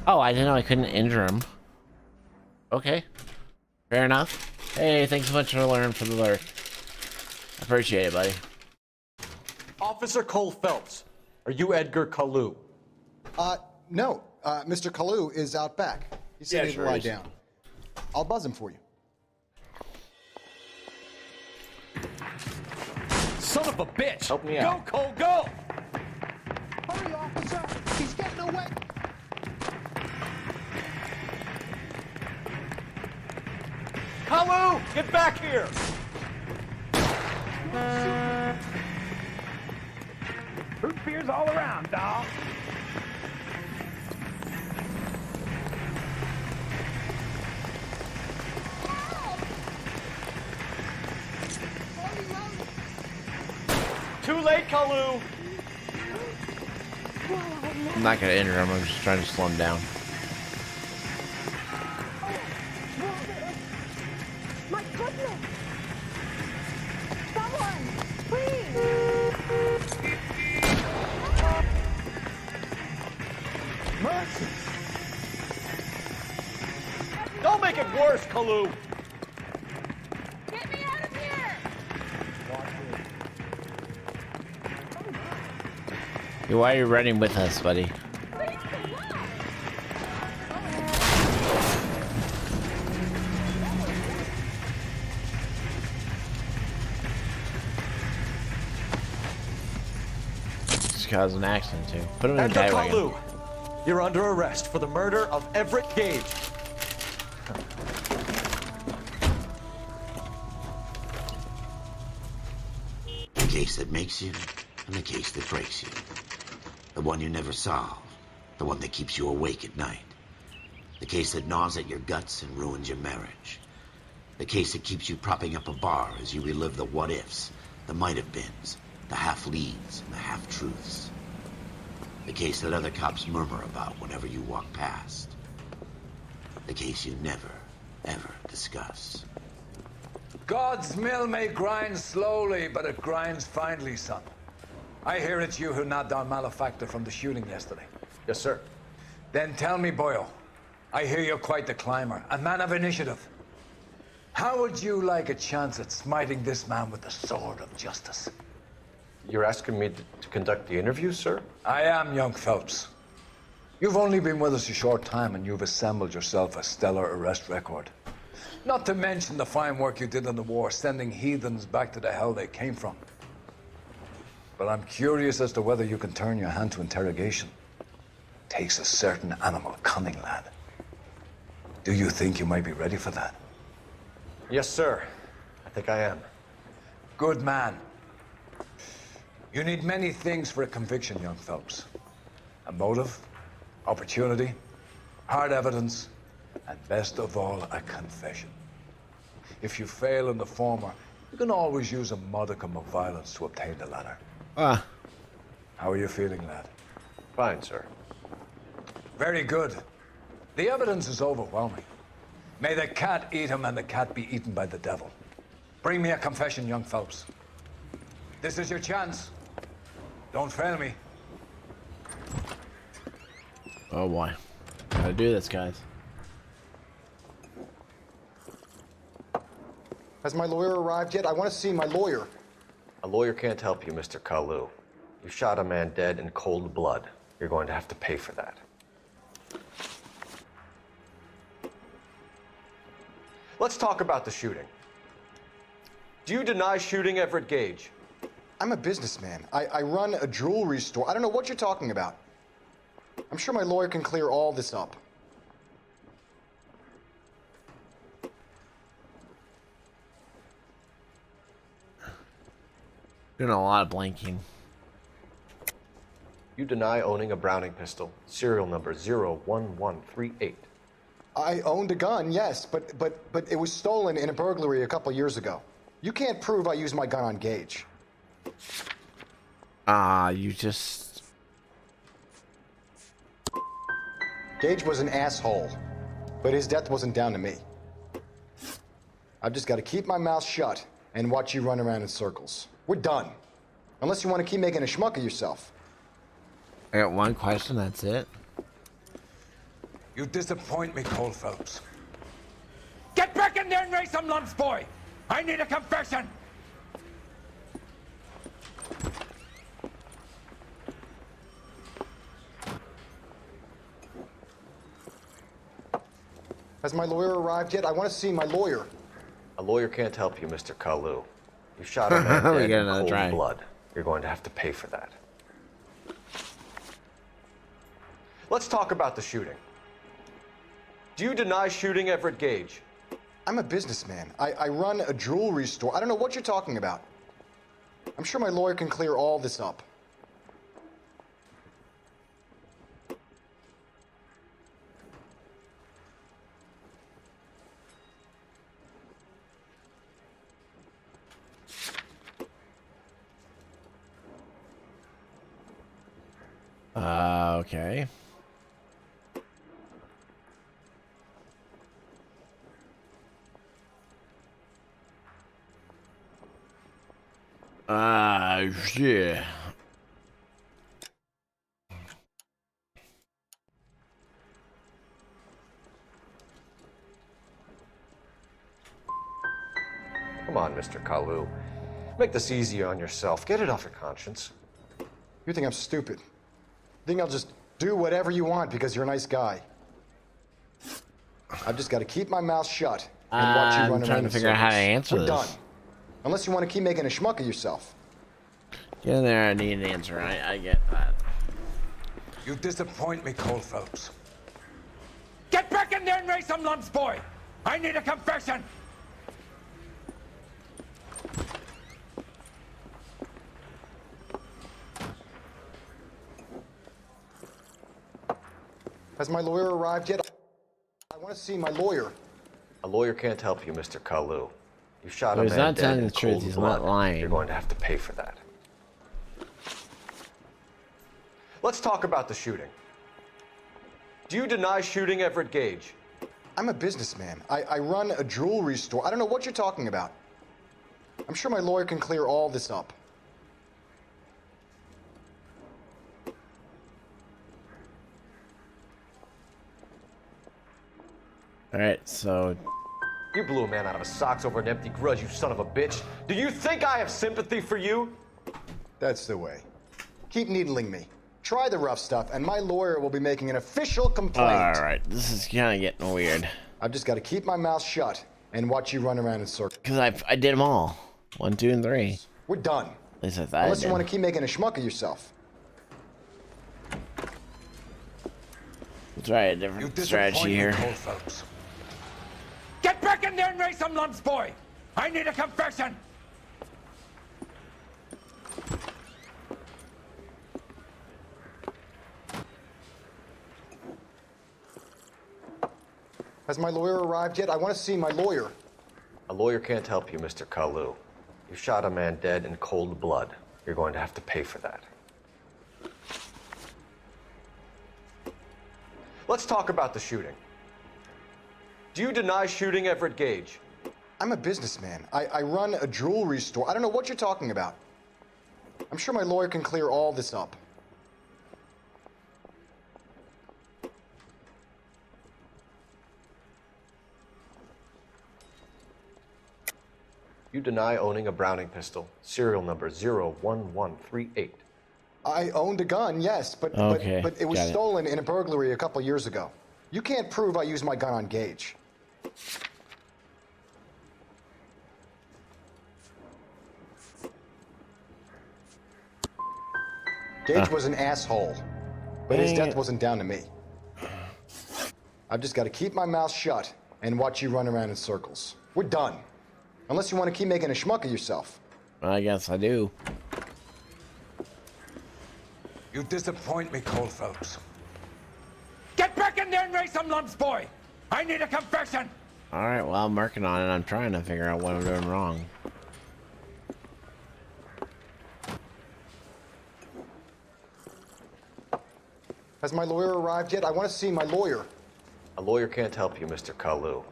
Oh, I didn't know I couldn't injure him. Okay. Fair enough. Hey, thanks so much for learning for the alert. Appreciate it, buddy. Officer Cole Phelps, are you Edgar Kalu? No. Mr. Kalu is out back. He said he'd lie down. I'll buzz him for you. Son of a bitch! Help me Go, out. Cole, go! Hurry, officer! He's getting away! Kalu, get back here! root beers all around, dog. Too late, Kalu! I'm not gonna injure him, I'm just trying to slow him down. My goodness! Someone, please! Mercy! Don't make it worse, Kalu! Get me out of here! Hey, why are you running with us, buddy? Just caused an accident too. Put him in the Edgar dive wagon. Kalu, you're under arrest for the murder of Everett Gage. The case that makes you, and the case that breaks you. The one you never solve. The one that keeps you awake at night. The case that gnaws at your guts and ruins your marriage. The case that keeps you propping up a bar as you relive the what-ifs, the might-have-beens, the half-leads, and the half-truths. The case that other cops murmur about whenever you walk past. The case you never, ever discuss. God's mill may grind slowly, but it grinds finely, son. I hear it's you who nabbed our malefactor from the shooting yesterday. Yes, sir. Then tell me, Boyle, I hear you're quite the climber, a man of initiative. How would you like a chance at smiting this man with the sword of justice? You're asking me to conduct the interview, sir? I am, young Phelps. You've only been with us a short time and you've assembled yourself a stellar arrest record. Not to mention the fine work you did in the war, sending heathens back to the hell they came from. But I'm curious as to whether you can turn your hand to interrogation. Takes a certain animal cunning, lad. Do you think you might be ready for that? Yes, sir. I think I am. Good man. You need many things for a conviction, young Phelps. A motive, opportunity, hard evidence, and best of all, a confession. If you fail in the former, you can always use a modicum of violence to obtain the latter. How are you feeling, lad? Fine, sir. Very good. The evidence is overwhelming. May the cat eat him and the cat be eaten by the devil. Bring me a confession, young Phelps. This is your chance. Don't fail me. Oh boy. Gotta do this, guys. Has my lawyer arrived yet? I want to see my lawyer. A lawyer can't help you, Mr. Kalu. You shot a man dead in cold blood. You're going to have to pay for that. Let's talk about the shooting. Do you deny shooting Everett Gage? I'm a businessman. I run a jewelry store. I don't know what you're talking about. I'm sure my lawyer can clear all this up. Doing a lot of blanking. You deny owning a Browning pistol, serial number 01138. I owned a gun, yes, but it was stolen in a burglary a couple years ago. You can't prove I used my gun on Gage. You just... Gage was an asshole, but his death wasn't down to me. I've just got to keep my mouth shut and watch you run around in circles. We're done. Unless you want to keep making a schmuck of yourself. I got one question, that's it. You disappoint me, Cole Phelps. Get back in there and raise some lumps, boy! I need a confession! Has my lawyer arrived yet? I want to see my lawyer. A lawyer can't help you, Mr. Kalu. You shot a man dead in cold blood. You're going to have to pay for that. Let's talk about the shooting. Do you deny shooting Everett Gage? I'm a businessman. I run a jewelry store. I don't know what you're talking about. I'm sure my lawyer can clear all this up. Okay. Yeah. Come on, Mr. Kalu. Make this easier on yourself. Get it off your conscience. You think I'm stupid? Think I'll just do whatever you want because you're a nice guy? I've just got to keep my mouth shut and watch you run around. I'm trying to figure out how to answer this. We're done. Unless you want to keep making a schmuck of yourself. Get in there, I need an answer. I get that. You disappoint me, Cole Phelps. Get back in there and raise some lumps, boy! I need a confession! Has my lawyer arrived yet? want to see my lawyer. A lawyer can't help you, Mr. Kalu. You shot Well, a he's man not dead telling in the truth. cold He's blood. not lying. You're going to have to pay for that. Let's talk about the shooting. Do you deny shooting Everett Gage? I'm a businessman. I run a jewelry store. I don't know what you're talking about. I'm sure my lawyer can clear all this up. Alright, so You blew a man out of his socks over an empty grudge, you son of a bitch. Do you think I have sympathy for you? That's the way. Keep needling me. Try the rough stuff, and my lawyer will be making an official complaint. alright, this is kind of getting weird. I've just got to keep my mouth shut and watch you run around in circles. Because I did them all. 1, 2, and 3. We're done. At least I thought Unless I you did. want to keep making a schmuck of yourself. Let's try a different strategy here. Get back in there and raise some lumps, boy! I need a confession! Has my lawyer arrived yet? I want to see my lawyer. A lawyer can't help you, Mr. Kalu. You shot a man dead in cold blood. You're going to have to pay for that. Let's talk about the shooting. Do you deny shooting Everett Gage? I'm a businessman. I run a jewelry store. I don't know what you're talking about. I'm sure my lawyer can clear all this up. You deny owning a Browning pistol, serial number 01138. I owned a gun, yes, but it was stolen in a burglary a couple years ago. You can't prove I used my gun on Gage. Gage was an asshole, but his death wasn't down to me. I've just got to keep my mouth shut and watch you run around in circles. We're done. Unless you want to keep making a schmuck of yourself. I guess I do. You disappoint me, Cole Phelps. Get back in there and raise some lumps, boy! I need a confession! Alright, well, I'm working on it. I'm trying to figure out what I'm doing wrong. Has my lawyer arrived yet? I want to see my lawyer. A lawyer can't help you, Mr. Kalu.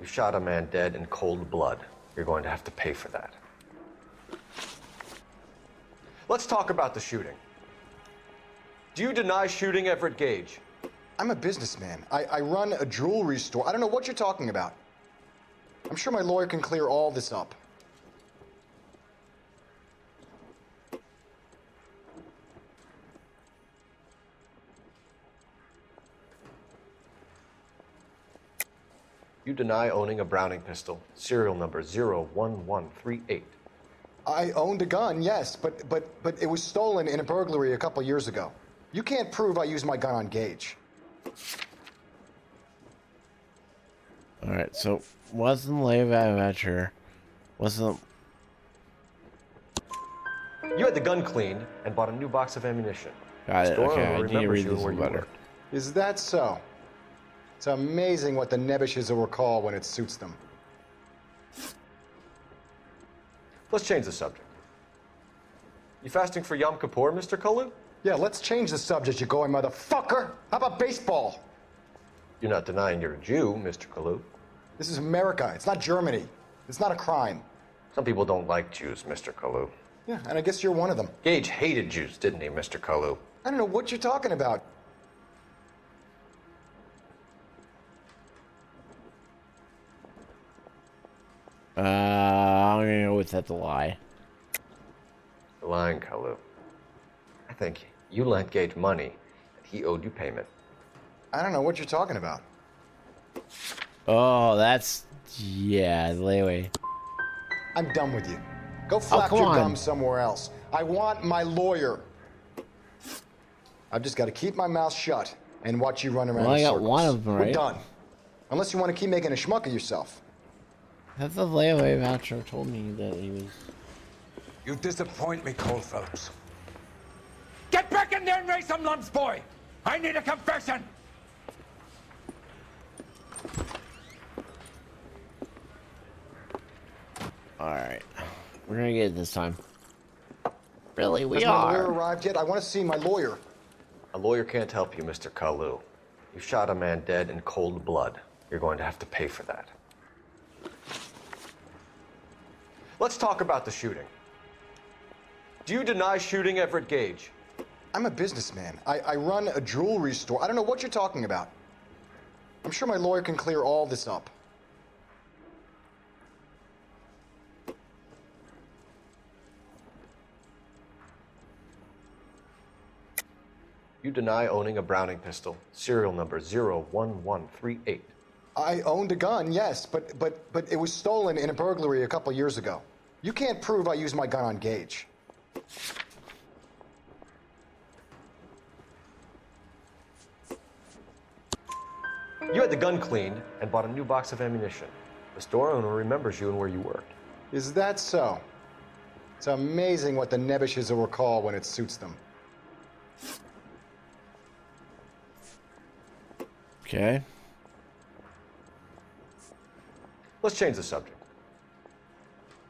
You shot a man dead in cold blood. You're going to have to pay for that. Let's talk about the shooting. Do you deny shooting Everett Gage? I'm a businessman. I run a jewelry store. I don't know what you're talking about. I'm sure my lawyer can clear all this up. You deny owning a Browning pistol, serial number 01138. I owned a gun, yes, but it was stolen in a burglary a couple years ago. You can't prove I used my gun on Gage. Alright, so wasn't Live Adventure. Wasn't. You had the gun cleaned and bought a new box of ammunition. Got it, Store okay, owner I need to remembers read you this where one you better. worked. Is that so? It's amazing what the Nebushes will recall when it suits them. Let's change the subject. You fasting for Yom Kippur, Mr. Kalu? Yeah, let's change the subject, you going motherfucker. How about baseball? You're not denying you're a Jew, Mr. Kalu. This is America. It's not Germany. It's not a crime. Some people don't like Jews, Mr. Kalu. Yeah, and I guess you're one of them. Gage hated Jews, didn't he, Mr. Kalu? I don't know what you're talking about. I'm gonna go with that's a lie. You're lying, Kalu. I think you lent Gage money, and he owed you payment. I don't know what you're talking about. Oh, that's. Yeah, layaway. I'm done with you. Go flap come your on. gum somewhere else. I want my lawyer. I've just got to keep my mouth shut and watch you run around Well, in I got circles. one of them, We're right? done. Unless you want to keep making a schmuck of yourself. That's the layaway voucher told me that he was. You disappoint me, Cole Phelps. Get back in there and raise some lumps, boy! I need a confession! Alright. We're gonna get it this time. Really, we Has my lawyer are. arrived yet? I want to see my lawyer. A lawyer can't help you, Mr. Kalu. You shot a man dead in cold blood. You're going to have to pay for that. Let's talk about the shooting. Do you deny shooting Everett Gage? I'm a businessman. I run a jewelry store. I don't know what you're talking about. I'm sure my lawyer can clear all this up. You deny owning a Browning pistol, serial number 01138. I owned a gun, yes, but it was stolen in a burglary a couple years ago. You can't prove I used my gun on Gage. You had the gun cleaned and bought a new box of ammunition. The store owner remembers you and where you worked. Is that so? It's amazing what the Nebbishes will recall when it suits them. Okay. Let's change the subject.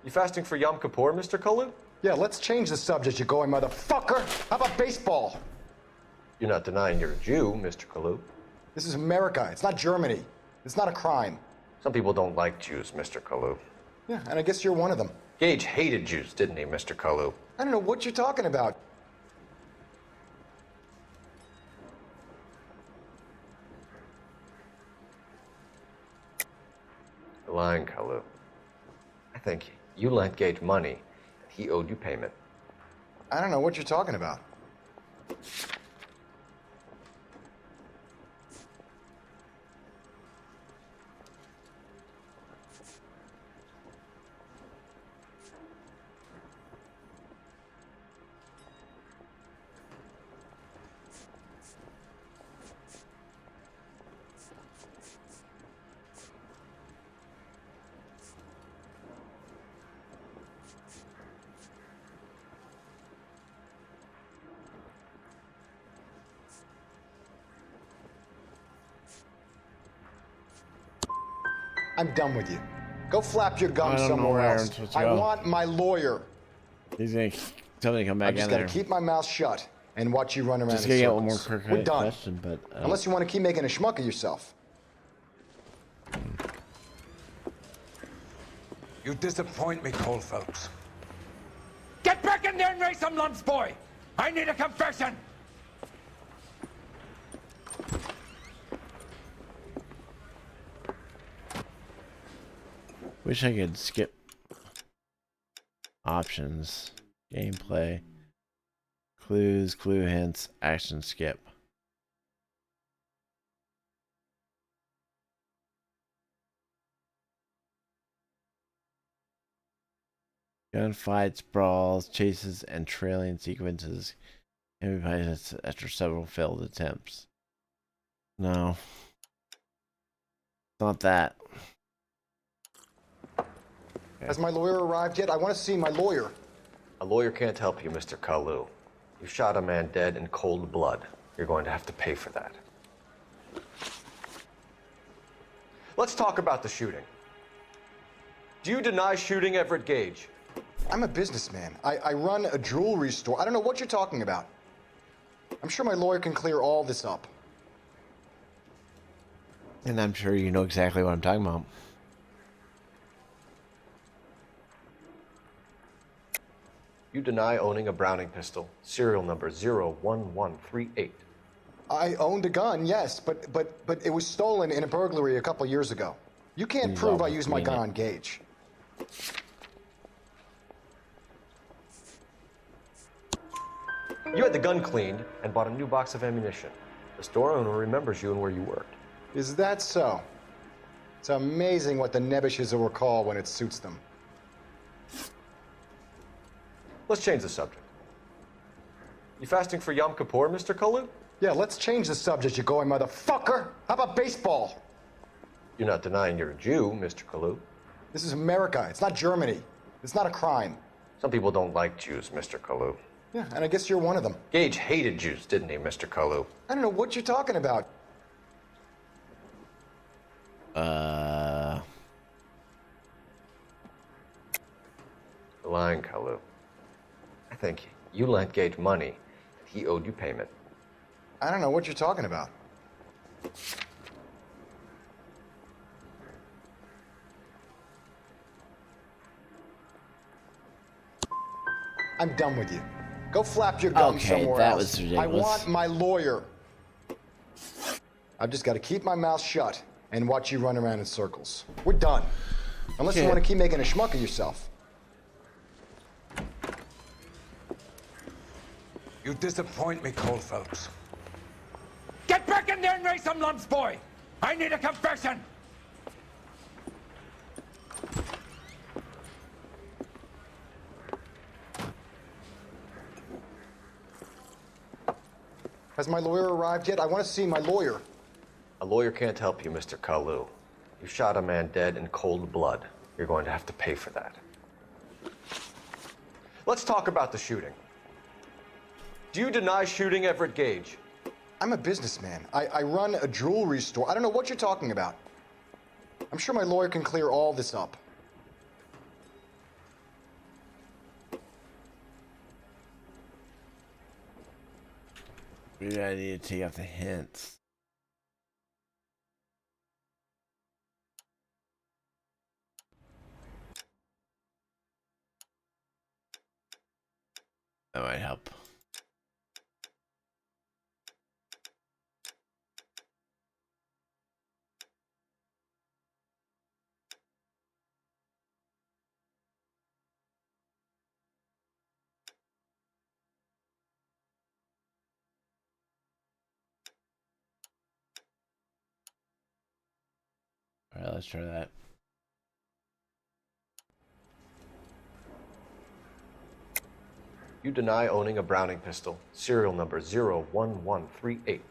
You fasting for Yom Kippur, Mr. Kalu? Yeah, let's change the subject, you going motherfucker. How about baseball? You're not denying you're a Jew, Mr. Kalu. This is America. It's not Germany. It's not a crime. Some people don't like Jews, Mr. Kalu. Yeah, and I guess you're one of them. Gage hated Jews, didn't he, Mr. Kalu? I don't know what you're talking about. You're lying, Kalu. I think you lent Gage money, and he owed you payment. I don't know what you're talking about. I'm done with you. Go flap your gums somewhere else. I want my lawyer. He's gonna tell me to come back in there. I just gotta keep my mouth shut and watch you run around Just in gonna get circles. one more We're done. question, but unless you want to keep making a schmuck of yourself. You disappoint me, Cole Phelps. Get back in there and raise some lumps, boy! I need a confession! wish I could skip options, gameplay, clues, clue hints, action skip. Gunfights, brawls, chases, and trailing sequences can be played after several failed attempts. No. Not that. Has my lawyer arrived yet? I want to see my lawyer. A lawyer can't help you, Mr. Kalu. You shot a man dead in cold blood. You're going to have to pay for that. Let's talk about the shooting. Do you deny shooting Everett Gage? I'm a businessman. I run a jewelry store. I don't know what you're talking about. I'm sure my lawyer can clear all this up. And I'm sure you know exactly what I'm talking about. You deny owning a Browning pistol, serial number 01138. I owned a gun, yes, but it was stolen in a burglary a couple years ago. You can't prove I used my gun on Gage. You had the gun cleaned and bought a new box of ammunition. The store owner remembers you and where you worked. Is that so? It's amazing what the Nebbishes will recall when it suits them. Let's change the subject. You fasting for Yom Kippur, Mr. Kalu? Yeah, let's change the subject, you going motherfucker. How about baseball? You're not denying you're a Jew, Mr. Kalu. This is America. It's not Germany. It's not a crime. Some people don't like Jews, Mr. Kalu. Yeah, and I guess you're one of them. Gage hated Jews, didn't he, Mr. Kalu? I don't know what you're talking about. lying, Kalu. I think you lent Gage money, and he owed you payment. I don't know what you're talking about. I'm done with you. Go flap your gums Okay, somewhere that else. was ridiculous. I want my lawyer. I've just got to keep my mouth shut and watch you run around in circles. We're done. Unless you want to keep making a schmuck of yourself. You disappoint me, Cole Phelps. Get back in there and raise some lumps, boy! I need a confession! Has my lawyer arrived yet? I want to see my lawyer. A lawyer can't help you, Mr. Kalu. You shot a man dead in cold blood. You're going to have to pay for that. Let's talk about the shooting. Do you deny shooting Everett Gage? I'm a businessman. I run a jewelry store. I don't know what you're talking about. I'm sure my lawyer can clear all this up. Maybe I need to take out the hints. That might help. All right, let's try that. You deny owning a Browning pistol, serial number 01138.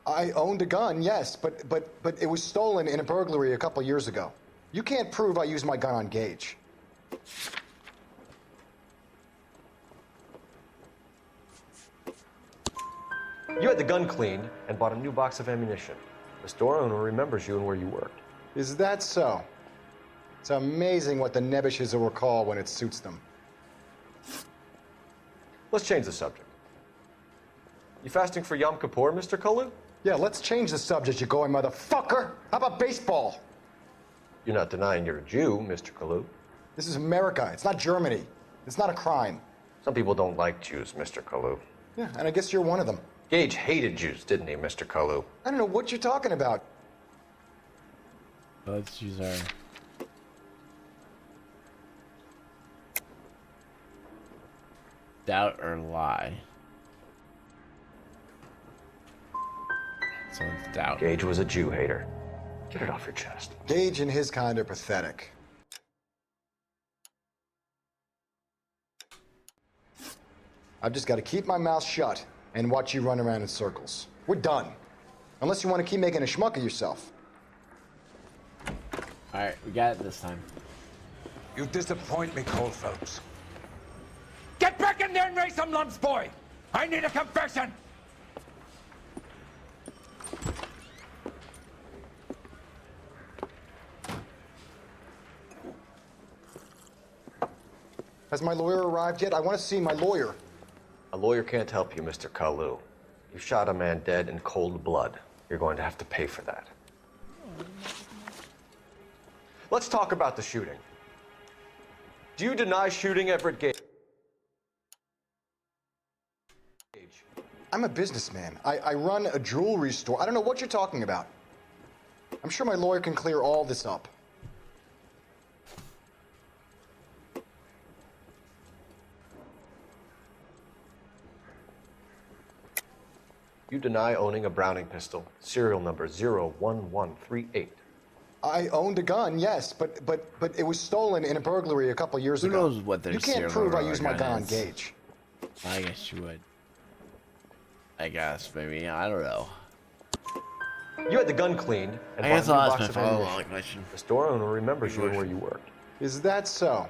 I owned a gun, yes, but it was stolen in a burglary a couple years ago. You can't prove I used my gun on Gage. You had the gun cleaned and bought a new box of ammunition. The store owner remembers you and where you worked. Is that so? It's amazing what the Nebbishes will recall when it suits them. Let's change the subject. You fasting for Yom Kippur, Mr. Kalu? Yeah, let's change the subject, you going motherfucker. How about baseball? You're not denying you're a Jew, Mr. Kalu. This is America. It's not Germany. It's not a crime. Some people don't like Jews, Mr. Kalu. Yeah, and I guess you're one of them. Gage hated Jews, didn't he, Mr. Kalu? I don't know what you're talking about. Let's use our... doubt or lie. So it's doubt. Gage was a Jew hater. Get it off your chest. Gage and his kind are pathetic. I've just got to keep my mouth shut and watch you run around in circles. We're done. Unless you want to keep making a schmuck of yourself. Alright, we got it this time. You disappoint me, Cole Phelps. Get back in there and raise some lumps, boy! I need a confession! Has my lawyer arrived yet? I want to see my lawyer. A lawyer can't help you, Mr. Kalu. You shot a man dead in cold blood. You're going to have to pay for that. Let's talk about the shooting. Do you deny shooting Everett Gage? I'm a businessman. I run a jewelry store. I don't know what you're talking about. I'm sure my lawyer can clear all this up. You deny owning a Browning pistol, serial number 01138. I owned a gun, yes, but it was stolen in a burglary a couple years ago. Who knows what their You can't serial prove I number used my gun on is. Gage. I guess you would. I guess, maybe. I don't know. You had the gun cleaned and I bought guess a new I'll ask box my of follow-along ammunition. question. The store owner remembers you and where you worked. Is that so?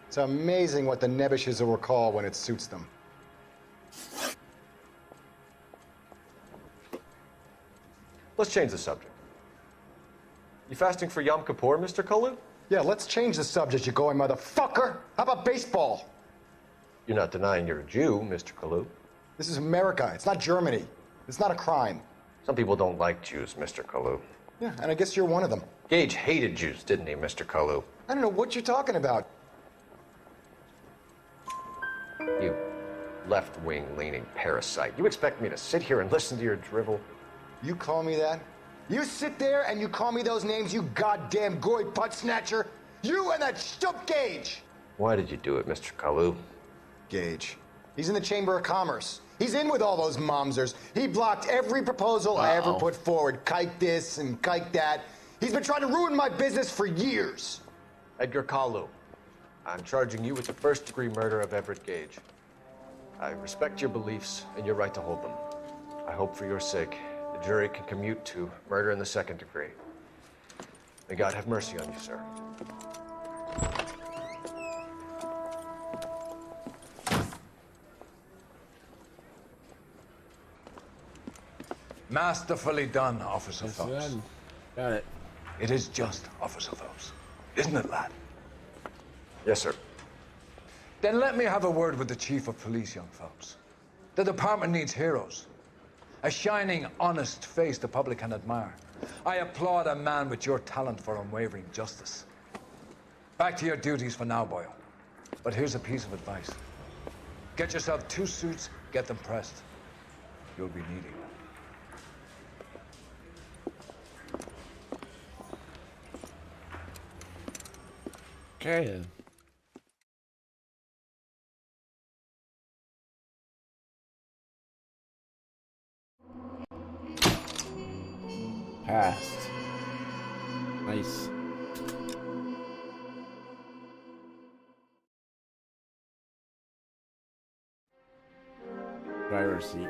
It's amazing what the Nebbishes will recall when it suits them. Let's change the subject. You fasting for Yom Kippur, Mr. Kalu? Yeah, let's change the subject, you going motherfucker. How about baseball? You're not denying you're a Jew, Mr. Kalu. This is America. It's not Germany. It's not a crime. Some people don't like Jews, Mr. Kalu. Yeah, and I guess you're one of them. Gage hated Jews, didn't he, Mr. Kalu? I don't know what you're talking about. You left-wing leaning parasite. You expect me to sit here and listen to your drivel? You call me that? You sit there and you call me those names, you goddamn goy butt snatcher? You and that stump Gage! Why did you do it, Mr. Kalu? Gage. He's in the Chamber of Commerce. He's in with all those momsers. He blocked every proposal I ever put forward. Kike this and kike that. He's been trying to ruin my business for years. Edgar Kalu, I'm charging you with the first-degree murder of Everett Gage. I respect your beliefs and your right to hold them. I hope for your sake the jury can commute to murder in the second degree. May God have mercy on you, sir. Masterfully done, Officer Phelps. Got it. It is just, Officer Phelps. Isn't it, lad? Yes, sir. Then let me have a word with the Chief of Police, young Phelps. The department needs heroes. A shining, honest face the public can admire. I applaud a man with your talent for unwavering justice. Back to your duties for now, Boyle. But here's a piece of advice. Get yourself 2 suits, get them pressed. You'll be needing them. Okay. Passed. Nice. Driver's seat.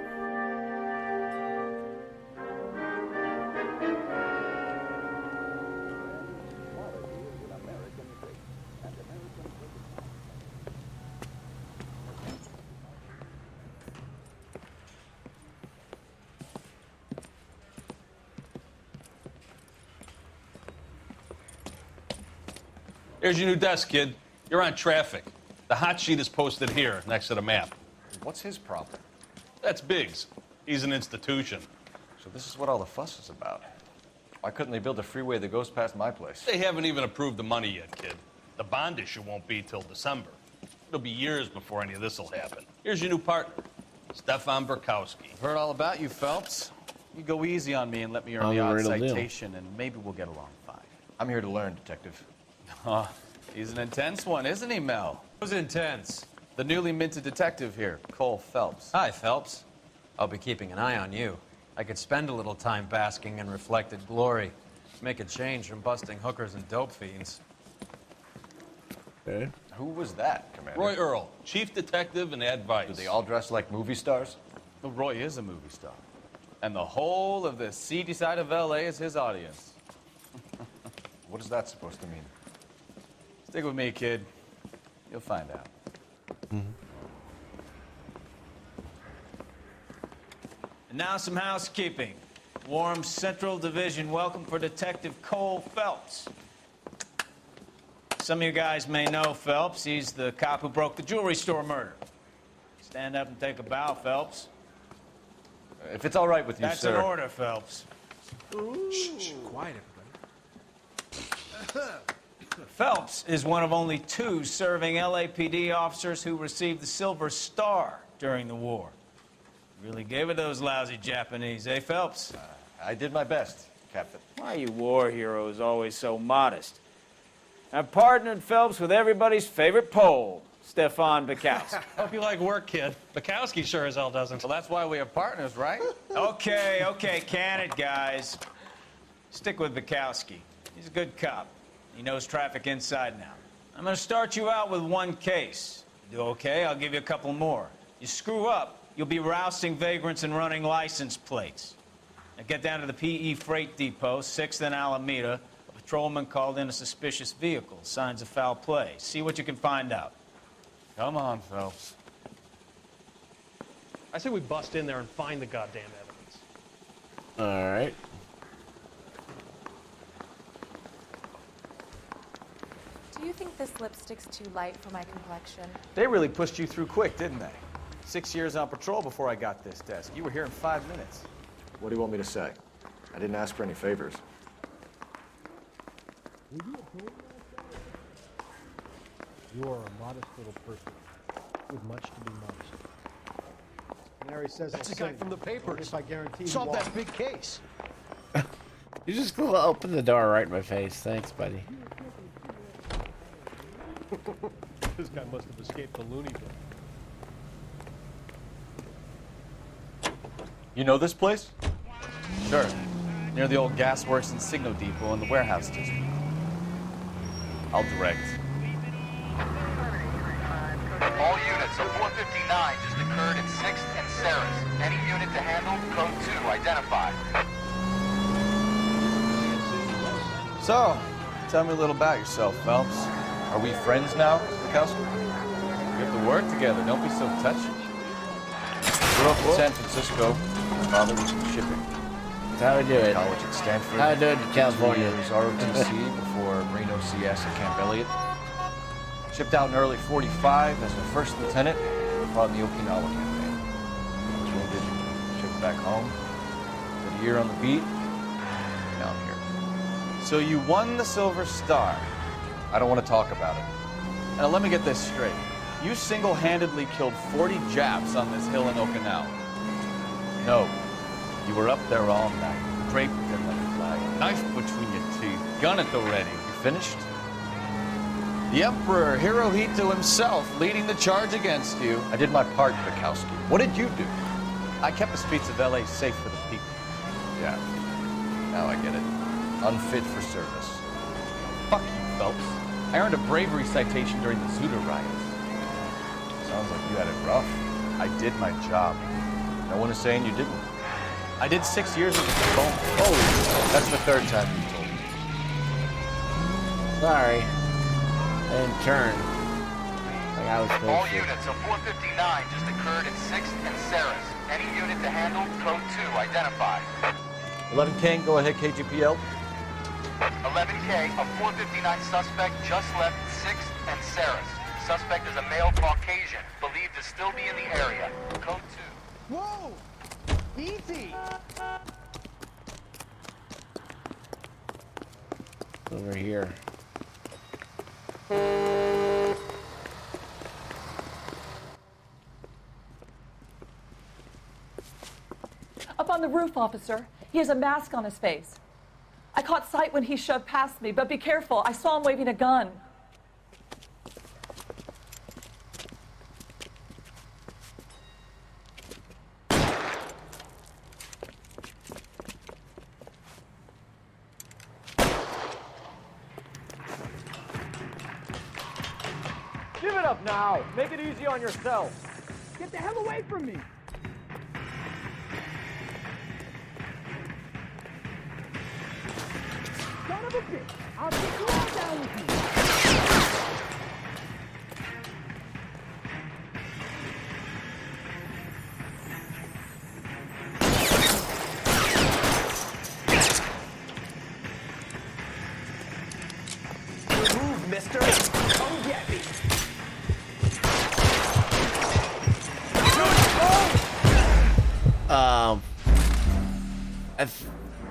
Here's your new desk, kid. You're on traffic. The hot sheet is posted here, next to the map. What's his problem? That's Biggs. He's an institution. So this is what all the fuss is about. Why couldn't they build a freeway that goes past my place? They haven't even approved the money yet, kid. The bond issue won't be till December. It'll be years before any of this will happen. Here's your new partner, Stefan Burkowski. I've heard all about you, Phelps. You go easy on me and let me earn the odd citation, and maybe we'll get along fine. I'm here to learn, Detective. Oh, he's an intense one, isn't he, Mel? Who's intense? The newly minted detective here, Cole Phelps. Hi, Phelps. I'll be keeping an eye on you. I could spend a little time basking in reflected glory. Make a change from busting hookers and dope fiends. Okay. Who was that, Commander? Roy Earl, chief detective and advice. Do they all dress like movie stars? Well, Roy is a movie star. And the whole of the seedy side of L.A. is his audience. What is that supposed to mean? Stick with me, kid. You'll find out. And now some housekeeping. Warm Central Division welcome for Detective Cole Phelps. Some of you guys may know Phelps. He's the cop who broke the jewelry store murder. Stand up and take a bow, Phelps. If it's all right with you, That's sir. an order, Phelps. Shh, quiet, everybody. Phelps is one of only 2 serving LAPD officers who received the Silver Star during the war. Really gave it those lousy Japanese, eh, Phelps? I did my best, Captain. Why are you war heroes always so modest? I've partnered Phelps with everybody's favorite Pole, Stefan Bukowski. Hope you like work, kid. Bukowski sure as hell doesn't. Well, that's why we have partners, right? Okay, can it, guys. Stick with Bukowski. He's a good cop. He knows traffic inside and out. I'm going to start you out with 1 case. You do okay, I'll give you a couple more. You screw up, you'll be rousting vagrants and running license plates. Now get down to the PE Freight Depot, 6th and Alameda. A patrolman called in a suspicious vehicle. Signs of foul play. See what you can find out. Come on, Phelps. I say we bust in there and find the goddamn evidence. All right. think this lipstick's too light for my complexion? They really pushed you through quick, didn't they? 6 years on patrol before I got this desk. You were here in 5 minutes. What do you want me to say? I didn't ask for any favors. You are a modest little person with much to be modest. Mary says That's I'll the guy sing, from the papers. if I guarantee Solve you that big case. You just go open the door right in my face. Thanks, buddy. This guy must have escaped the loony bin. You know this place? Sure. Near the old gas works and signal depot in the warehouse district. I'll direct. All units of 459 just occurred at 6th and Sarah's. Any unit to handle, code 2 identified. So, tell me a little about yourself, Phelps. Are we friends now, Bukowski? We have to work together. Don't be so touchy. Grew up in San Francisco. My father was in shipping. That's how we do it. College at Stanford. How we do it in California. 2 years ROTC before Reno CS at Camp Elliott. Shipped out in early '45 as a first lieutenant. Fought in the Okinawa campaign. Was wounded. Shipped back home. Did a year on the beat. Now I'm here. So you won the Silver Star. I don't want to talk about it. Now let me get this straight. You single-handedly killed 40 Japs on this hill in Okinawa. No. You were up there all night, draped in like a flag, knife between your teeth, gun at the ready. You finished? The Emperor Hirohito himself leading the charge against you. I did my part, Bukowski. What did you do? I kept the streets of LA safe for the people. Yeah. Now I get it. Unfit for service. Fuck you, Phelps. I earned a bravery citation during the Zuda riots. Sounds like you had it rough. I did my job. No one is saying you didn't. I did 6 years of the phone. Oh, that's the third time you told me. Sorry. I didn't turn. Like I was supposed All to. units of 459 just occurred at 6th and Sarah's. Any unit to handle, code 2 identified. 11 King, go ahead, KGPL. 11K, a 459 suspect just left 6th and Sarah's. Suspect is a male Caucasian, believed to still be in the area. Code 2. Whoa! Easy! Over here. Up on the roof, officer. He has a mask on his face. I caught sight when he shoved past me, but be careful. I saw him waving a gun. Give it up now. Make it easy on yourself. Get the hell away from me! Son of a bitch! I'll get you all down with you! Move, mister! Come get me!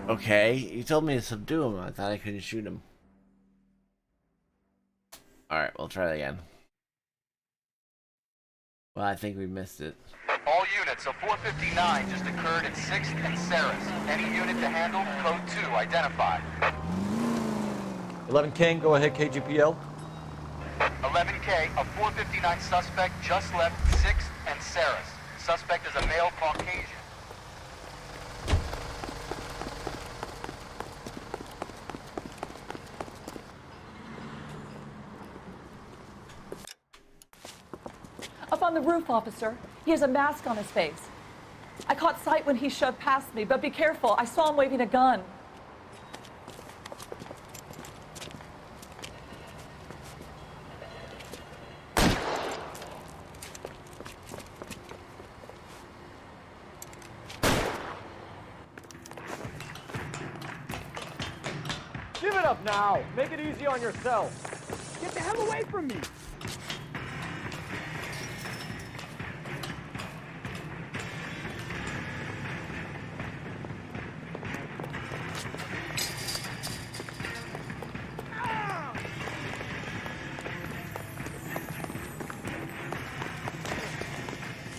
Okay, you told me to subdue him. I thought I couldn't shoot him. Alright, we'll try that again. Well, I think we missed it. All units of 459 just occurred at 6th and Sarah's. Any unit to handle, code 2 identified. 11 King, go ahead, KGPL. 11K, a 459 suspect just left 6th and Sarah's. Suspect is a male Caucasian. Up on the roof, officer. He has a mask on his face. I caught sight when he shoved past me, but be careful. I saw him waving a gun. Give it up now. Make it easy on yourself. Get the hell away from me!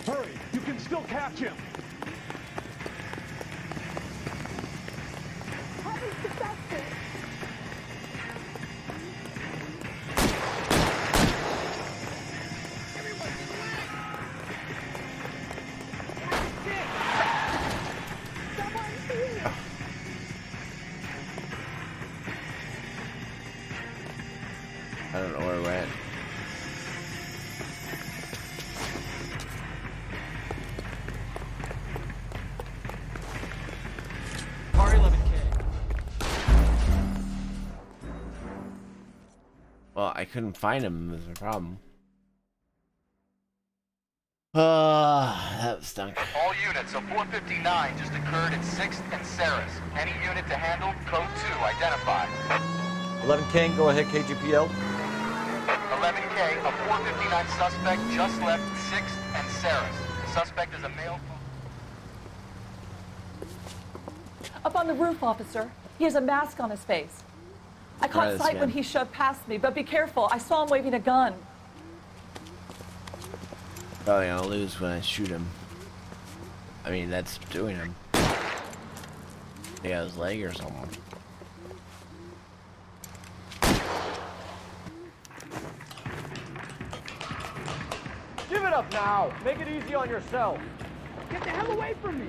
Hurry! You can still catch him! I don't know where we're at. Par 11K. Well, I couldn't find him. Was the problem. That stunk. All units, a 459 just occurred at 6th and Saris. Any unit to handle, code 2, identify. 11 King, go ahead, KGPL. 11K, a 459 suspect just left 6th and Saris. Suspect is a male. Up on the roof, officer. He has a mask on his face. I caught sight when he shoved past me, but be careful. I saw him waving a gun. Probably gonna lose when I shoot him. I mean, that's doing him. He got his leg or something. Give it up now! Make it easy on yourself! Get the hell away from me!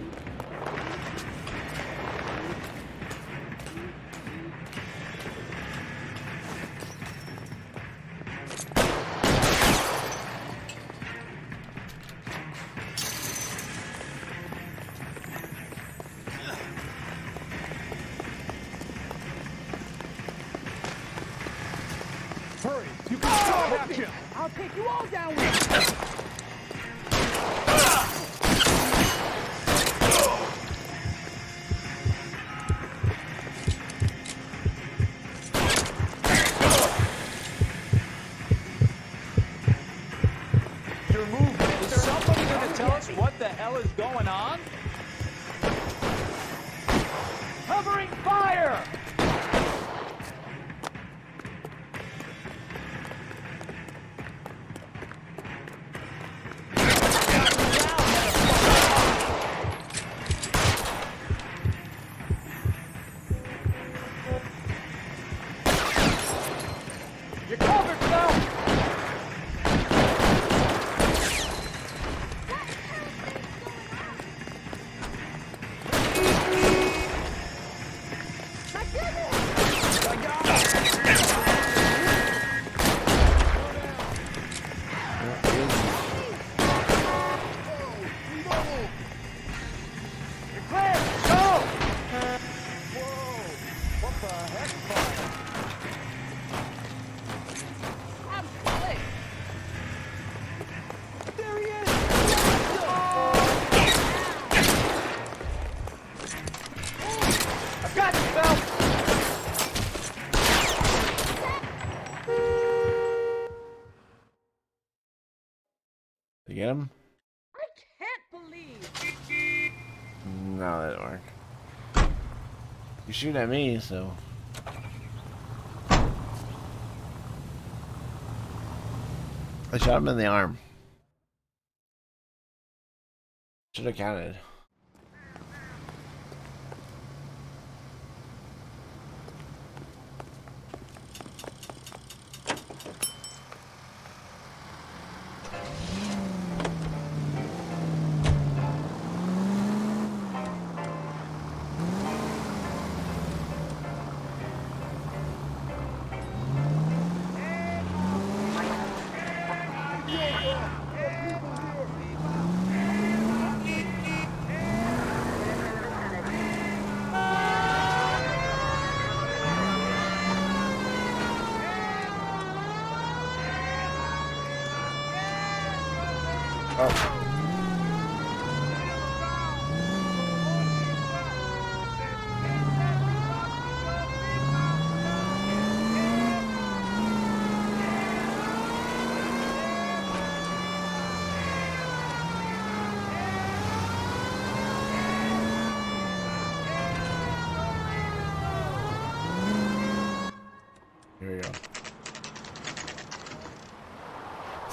Hurry! You can still catch him! I'll take you all down with me! Your movement. Is somebody going to tell us what the hell is going on? Covering fire! You're covered, Phelps! You get him? I can't believe. No, that didn't work. You shoot at me, so. I shot him in the arm. Should have counted.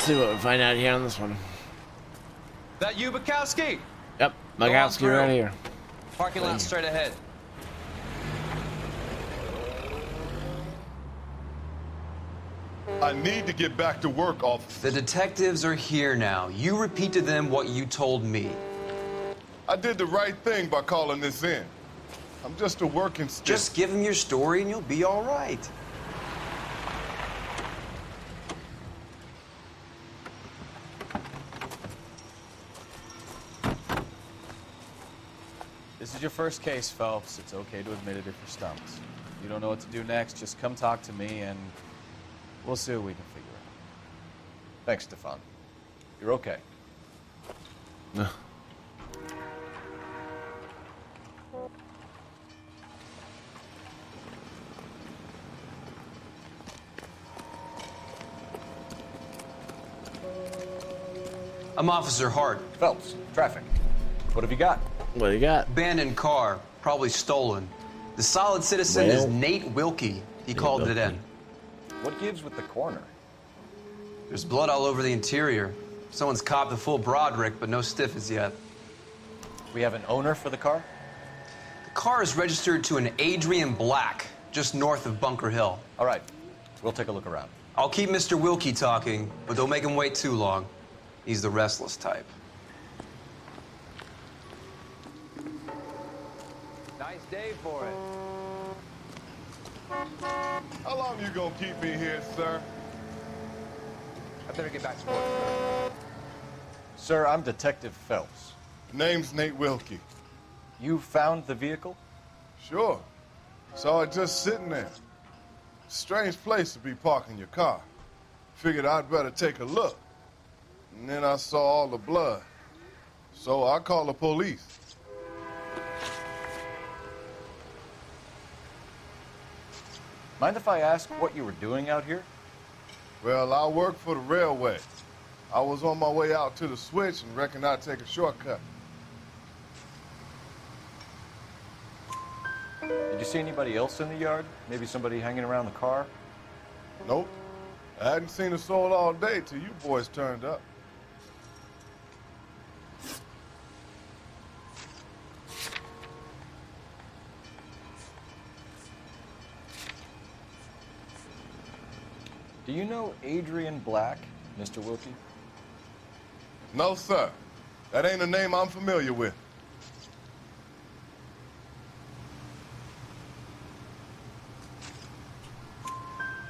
see what we find out here on this one. That you, Bukowski? Yep, Bukowski right here. Parking lot straight ahead. I need to get back to work, officer. The detectives are here now. You repeat to them what you told me. I did the right thing by calling this in. I'm just a working stick. Just give them your story and you'll be all right. This is your first case, Phelps. It's okay to admit it if you're stumped. If you don't know what to do next, just come talk to me and we'll see what we can figure out. Thanks, Stefan. You're okay. I'm Officer Hart. Phelps, traffic. What have you got? What do you got? Abandoned car, probably stolen. The solid citizen is Nate Wilkie. He called it in. What gives with the coroner? There's blood all over the interior. Someone's copped the full Broderick, but no stiff as yet. We have an owner for the car? The car is registered to an Adrian Black, just north of Bunker Hill. All right, we'll take a look around. I'll keep Mr. Wilkie talking, but don't make him wait too long. He's the restless type. Nice day for it. How long you gonna keep me here, sir? I better get back to work. Sir, I'm Detective Phelps. Name's Nate Wilkie. You found the vehicle? Sure. Saw it just sitting there. Strange place to be parking your car. Figured I'd better take a look. And then I saw all the blood. So I called the police. Mind if I ask what you were doing out here? Well, I work for the railway. I was on my way out to the switch and reckoned I'd take a shortcut. Did you see anybody else in the yard? Maybe somebody hanging around the car? Nope. I hadn't seen a soul all day till you boys turned up. Do you know Adrian Black, Mr. Wilkie? No, sir. That ain't a name I'm familiar with.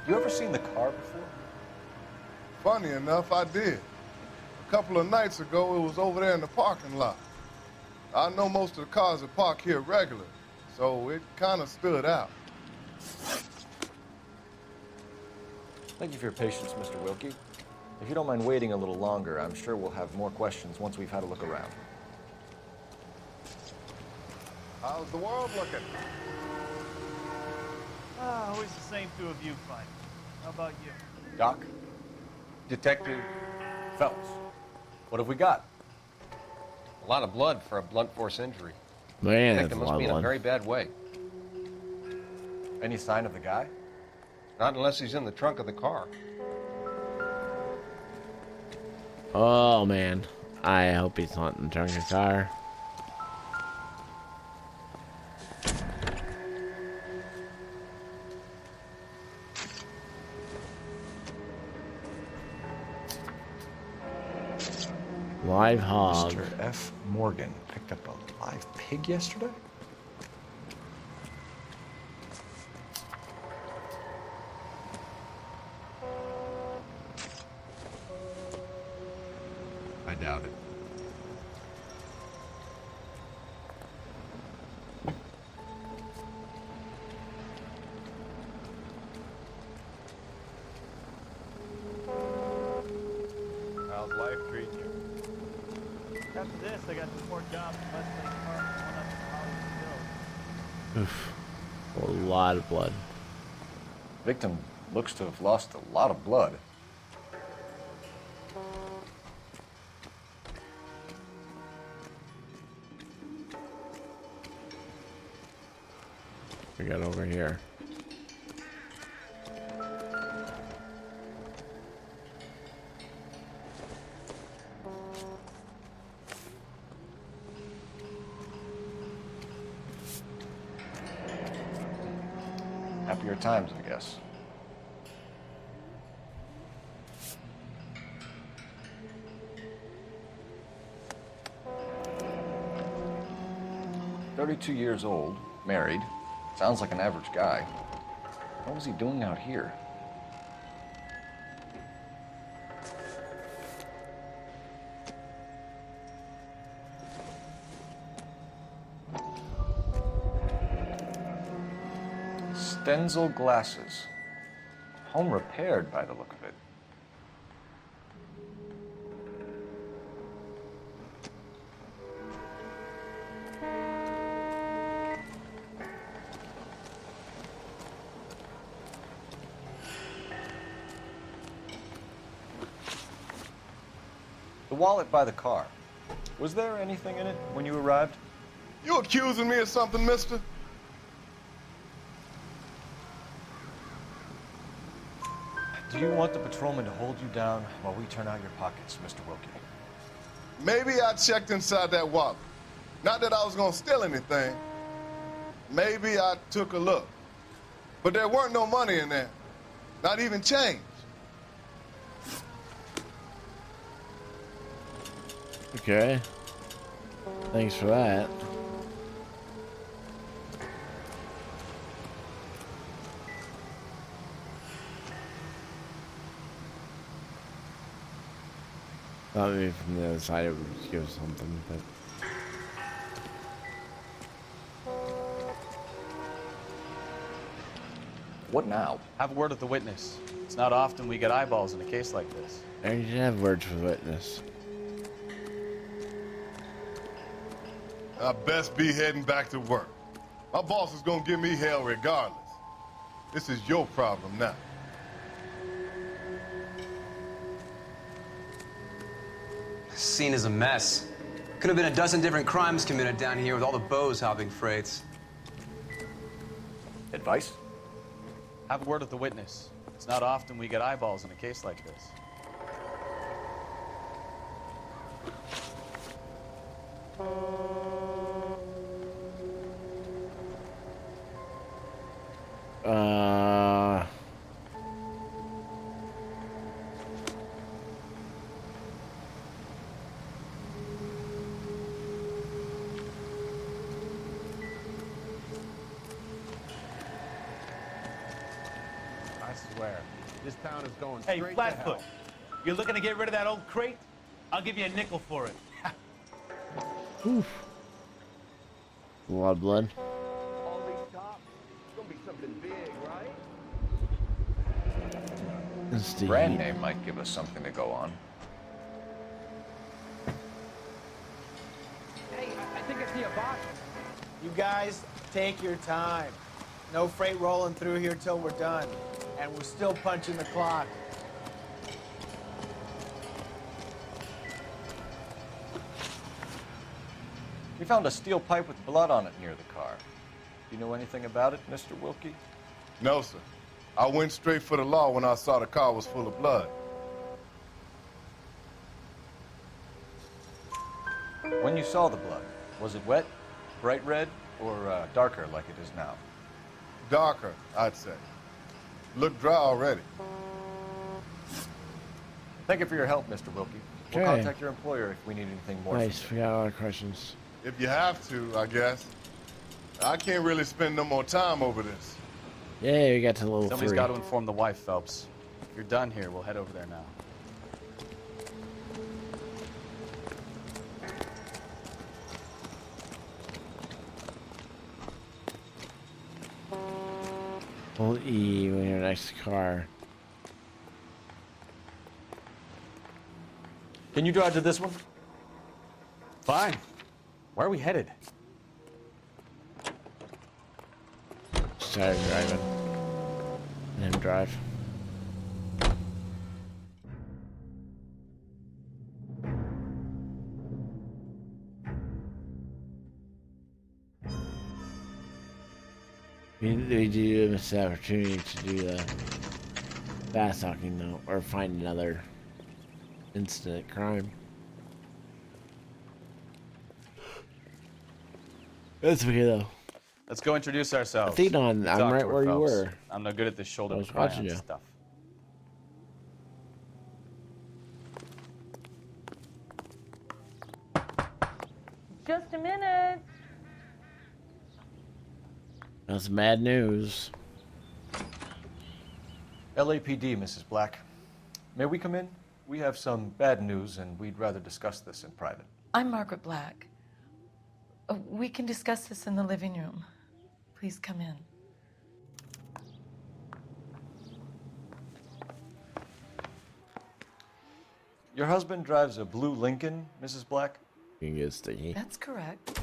You ever seen the car before? Funny enough, I did. A couple of nights ago, it was over there in the parking lot. I know most of the cars are parked here regular, so it kind of stood out. Thank you for your patience, Mr. Wilkie. If you don't mind waiting a little longer, I'm sure we'll have more questions once we've had a look around. How's the world looking? Always the same two of you fighting. How about you? Doc? Detective Phelps. What have we got? A lot of blood for a blunt force injury. Man, I that's think it a must lot be of in a blood. very bad way. Any sign of the guy? Not unless he's in the trunk of the car. Oh man, I hope he's not in the trunk of the car. Live hog. Mr. F. Morgan picked up a live pig yesterday? I doubt it. How's life treating you? After this, I got 2 more jobs in Westlake Park and 1 up in Hollywood Hills. Oof. A lot of blood. Victim looks to have lost a lot of blood. We got over here. happier times, I guess. "32 years old, married, sounds like an average guy. What was he doing out here?" Stenzel glasses. Home repaired by the look of it. The wallet by the car. Was there anything in it when you arrived? You accusing me of something, mister? Do you want the patrolman to hold you down while we turn out your pockets, Mr. Wilkie? Maybe I checked inside that wallet. Not that I was gonna steal anything. Maybe I took a look. But there weren't no money in there. Not even change. Okay. Thanks for that. Thought maybe from the other side it would give something, but what now? Have a word with the witness. It's not often we get eyeballs in a case like this. I didn't have words for the witness. I best be heading back to work. My boss is gonna give me hell regardless. This is your problem now. Scene is a mess. Could have been a dozen different crimes committed down here with all the bows hopping freights. Advice? Have a word with the witness. It's not often we get eyeballs in a case like this. I swear, this town is going Hey, straight to Flatfoot, hell. you're looking to get rid of that old crate? I'll give you a nickel for it. Oof. A lot of blood. All these cops, it's gonna be something big, right? It's the Brand heat. name might give us something to go on. Hey, I think I see a box. You guys, take your time. No freight rolling through here till we're done. And we're still punching the clock. We found a steel pipe with blood on it near the car. Do you know anything about it, Mr. Wilkie? No, sir. I went straight for the law when I saw the car was full of blood. When you saw the blood, was it wet, bright red, or darker like it is now? Darker, I'd say. Looked dry already. Thank you for your help, Mr. Wilkie. We'll Okay. contact your employer if we need anything more. Nice, from we got a lot of questions. If you have to, I guess. I can't really spend no more time over this. Yeah, we got to level Somebody's 3. got to inform the wife, Phelps. If you're done here, we'll head over there now. Hold E when you're next to the car. Can you drive to this one? Fine. Where are we headed? Started driving. Let him drive. We do miss the opportunity to do the fast talking though, or find another incident crime. That's okay though. Let's go introduce ourselves. Athenon, I'm Talk right to her, where you Phelps. were. I'm no good at this shoulder I was to cry watching on you. stuff. Just a minute. That's mad news. LAPD, Mrs. Black. May we come in? We have some bad news, and we'd rather discuss this in private. I'm Margaret Black. We can discuss this in the living room. Please come in. Your husband drives a blue Lincoln, Mrs. Black? That's correct.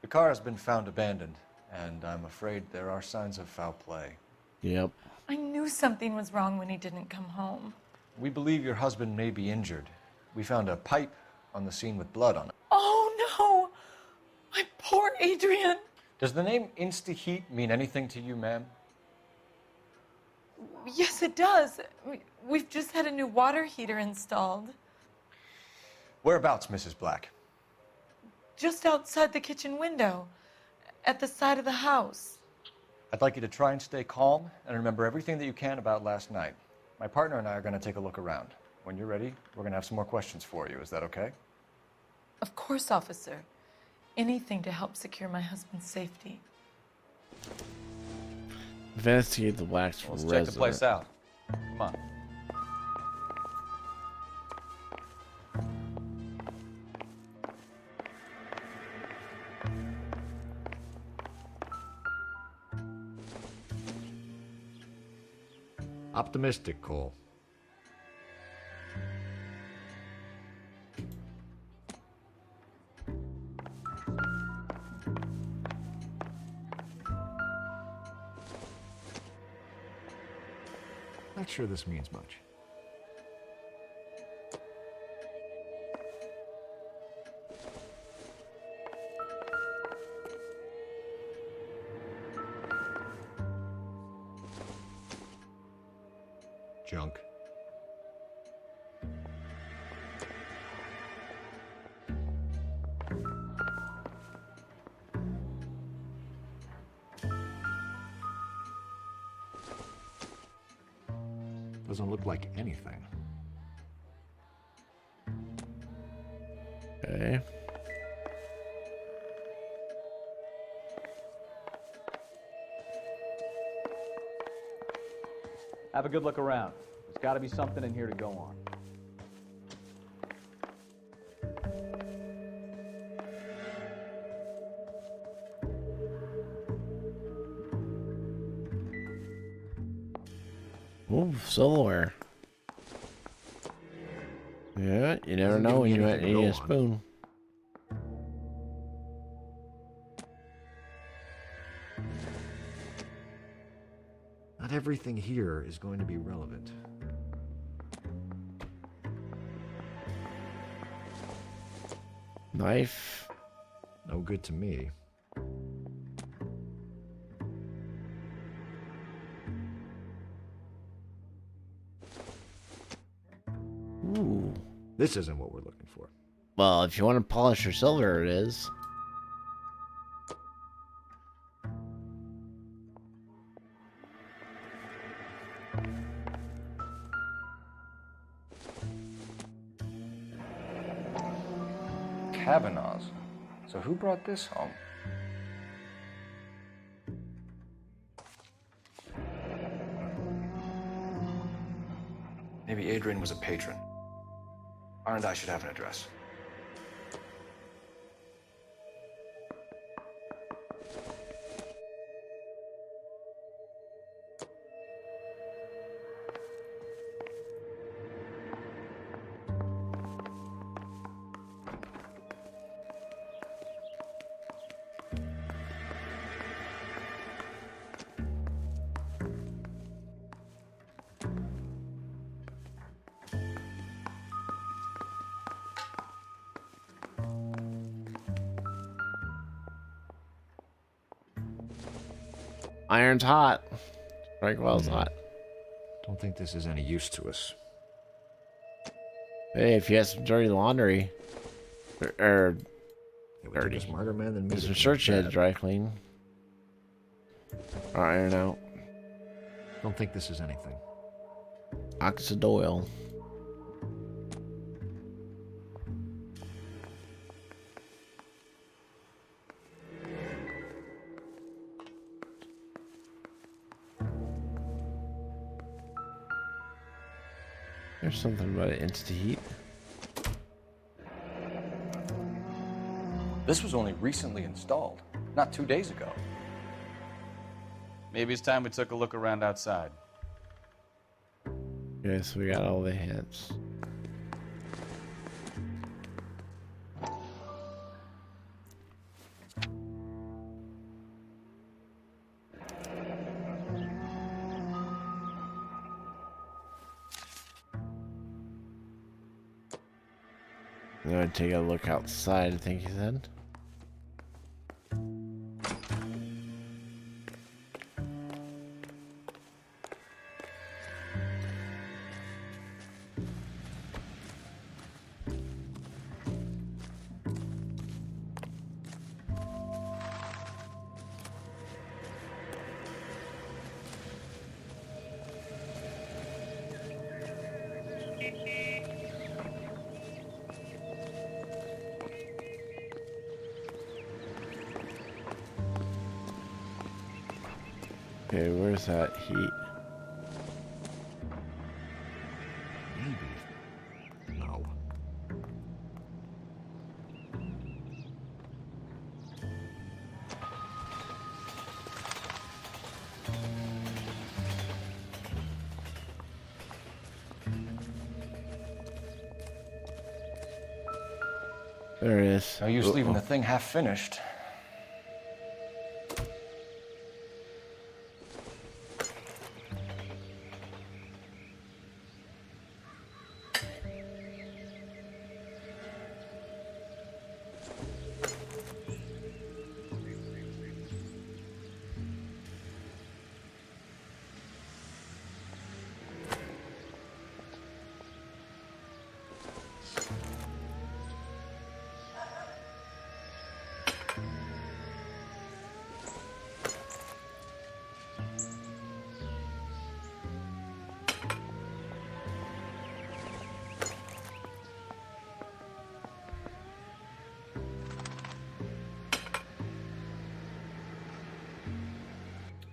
The car has been found abandoned, and I'm afraid there are signs of foul play. Yep. I knew something was wrong when he didn't come home. We believe your husband may be injured. We found a pipe on the scene with blood on it. Oh no! My poor Adrian! Does the name Insta-Heat mean anything to you, ma'am? Yes, it does. We've just had a new water heater installed. Whereabouts, Mrs. Black? Just outside the kitchen window, at the side of the house. I'd like you to try and stay calm and remember everything that you can about last night. My partner and I are going to take a look around. When you're ready, we're going to have some more questions for you. Is that okay? Of course, officer. Anything to help secure my husband's safety. Investigate the Black's Let's resident. check the place out. Come on. Optimistic, Cole. Not sure this means much. Junk. Doesn't look like anything. Okay. Have a good look around. There's got to be something in here to go on. Ooh, silverware. Yeah, you never Doesn't know give when me you might anything to need go a on. spoon. Not everything here is going to be relevant. Knife. No good to me. Ooh. This isn't what we're looking for. Well, if you want to polish your silver, it is. Cabanas. So who brought this home? Maybe Adrian was a patron. R&I should have an address. Iron's hot. Frankwell's hot. Don't think this is any use to us. Hey, if you have some dirty laundry, or It would take dirty, a smarter man than me there's to some clean shirt you had to that. dry clean. Iron out. Don't think this is anything. Oxide oil. There's something about it. Insta-heat. This was only recently installed, not 2 days ago. Maybe it's time we took a look around outside. Okay, so we got all the hits. I'm gonna take a look outside, I think he said. Okay, where's that heat? Maybe. No. There it is. No use leaving the thing half finished.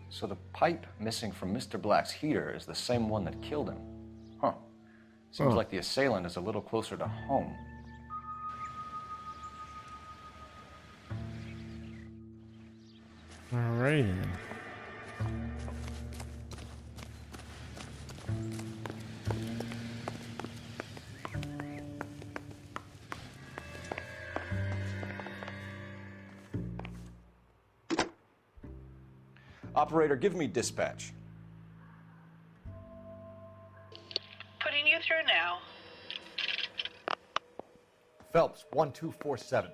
So the pipe missing from Mr. Black's heater is the same one that killed him. Huh. Seems like the assailant is a little closer to home. Alright then. Operator, give me dispatch. Putting you through now. Phelps, 1247.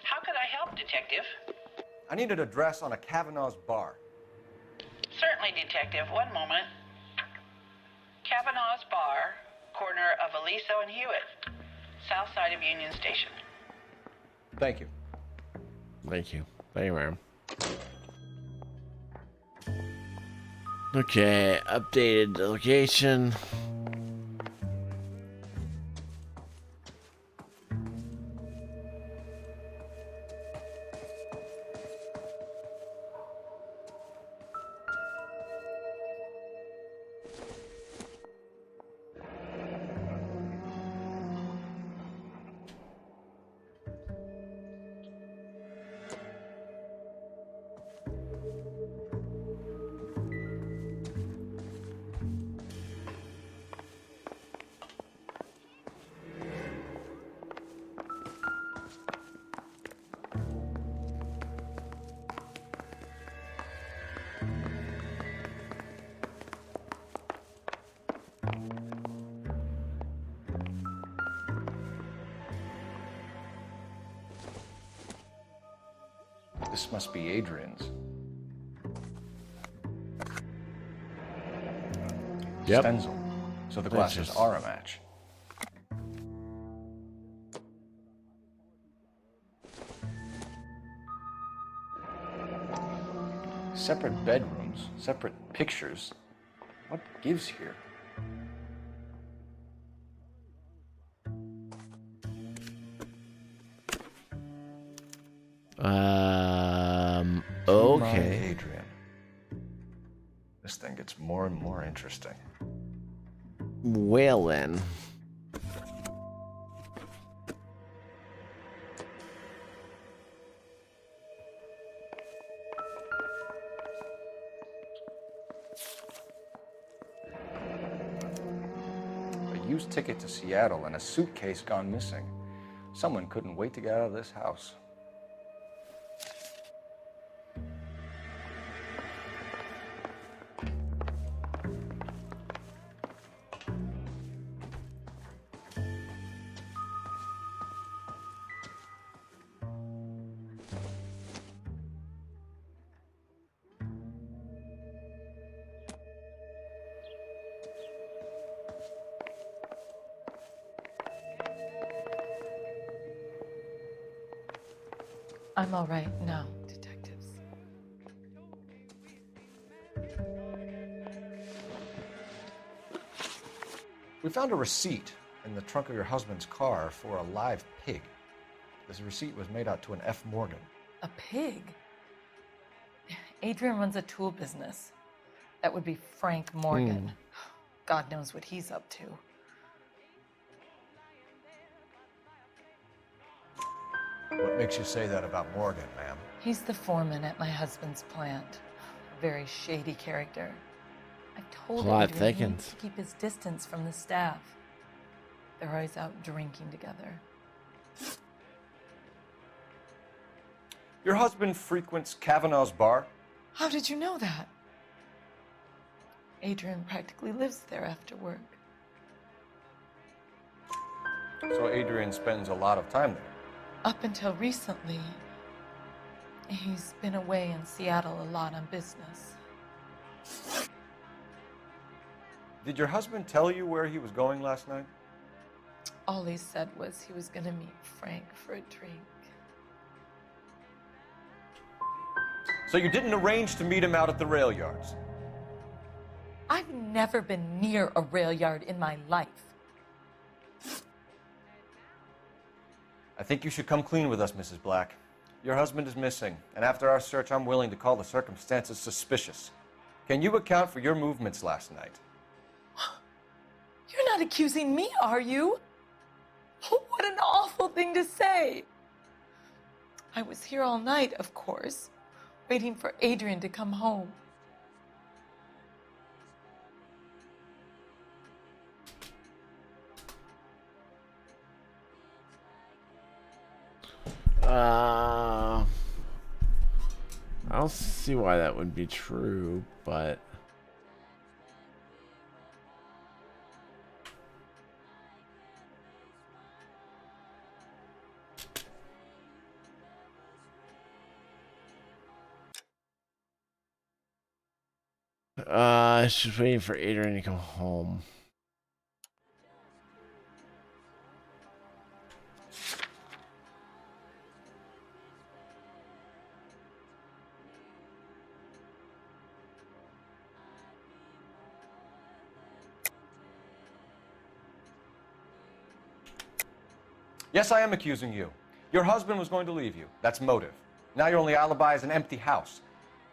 How could I help, Detective? I need an address on a Kavanaugh's bar. Certainly, Detective. One moment. Kavanaugh's Bar, corner of Aliso and Hewitt, south side of Union Station. Thank you. Thank you. Thank you, ma'am. Okay, updated location. This must be Adrian's. Yep. Stenzel. So the glasses are a match. Separate bedrooms, separate pictures. What gives here? Okay. Adrian. This thing gets more and more interesting. Well then. A used ticket to Seattle and a suitcase gone missing. Someone couldn't wait to get out of this house. I'm all right now, detectives. We found a receipt in the trunk of your husband's car for a live pig. This receipt was made out to an F. Morgan. A pig? Adrian runs a tool business. That would be Frank Morgan. God knows what he's up to. What makes you say that about Morgan, ma'am? He's the foreman at my husband's plant. A very shady character. I've told Plot Adrian he needs thickens. to keep his distance from the staff. They're always out drinking together. Your husband frequents Kavanaugh's bar? How did you know that? Adrian practically lives there after work. So Adrian spends a lot of time there. Up until recently, he's been away in Seattle a lot on business. Did your husband tell you where he was going last night? All he said was he was going to meet Frank for a drink. So you didn't arrange to meet him out at the rail yards? I've never been near a rail yard in my life. I think you should come clean with us, Mrs. Black. Your husband is missing, and after our search, I'm willing to call the circumstances suspicious. Can you account for your movements last night? You're not accusing me, are you? What an awful thing to say. I was here all night, of course, waiting for Adrian to come home. I don't see why that would be true, but she's waiting for Adrian to come home. Yes, I am accusing you. Your husband was going to leave you. That's motive. Now your only alibi is an empty house.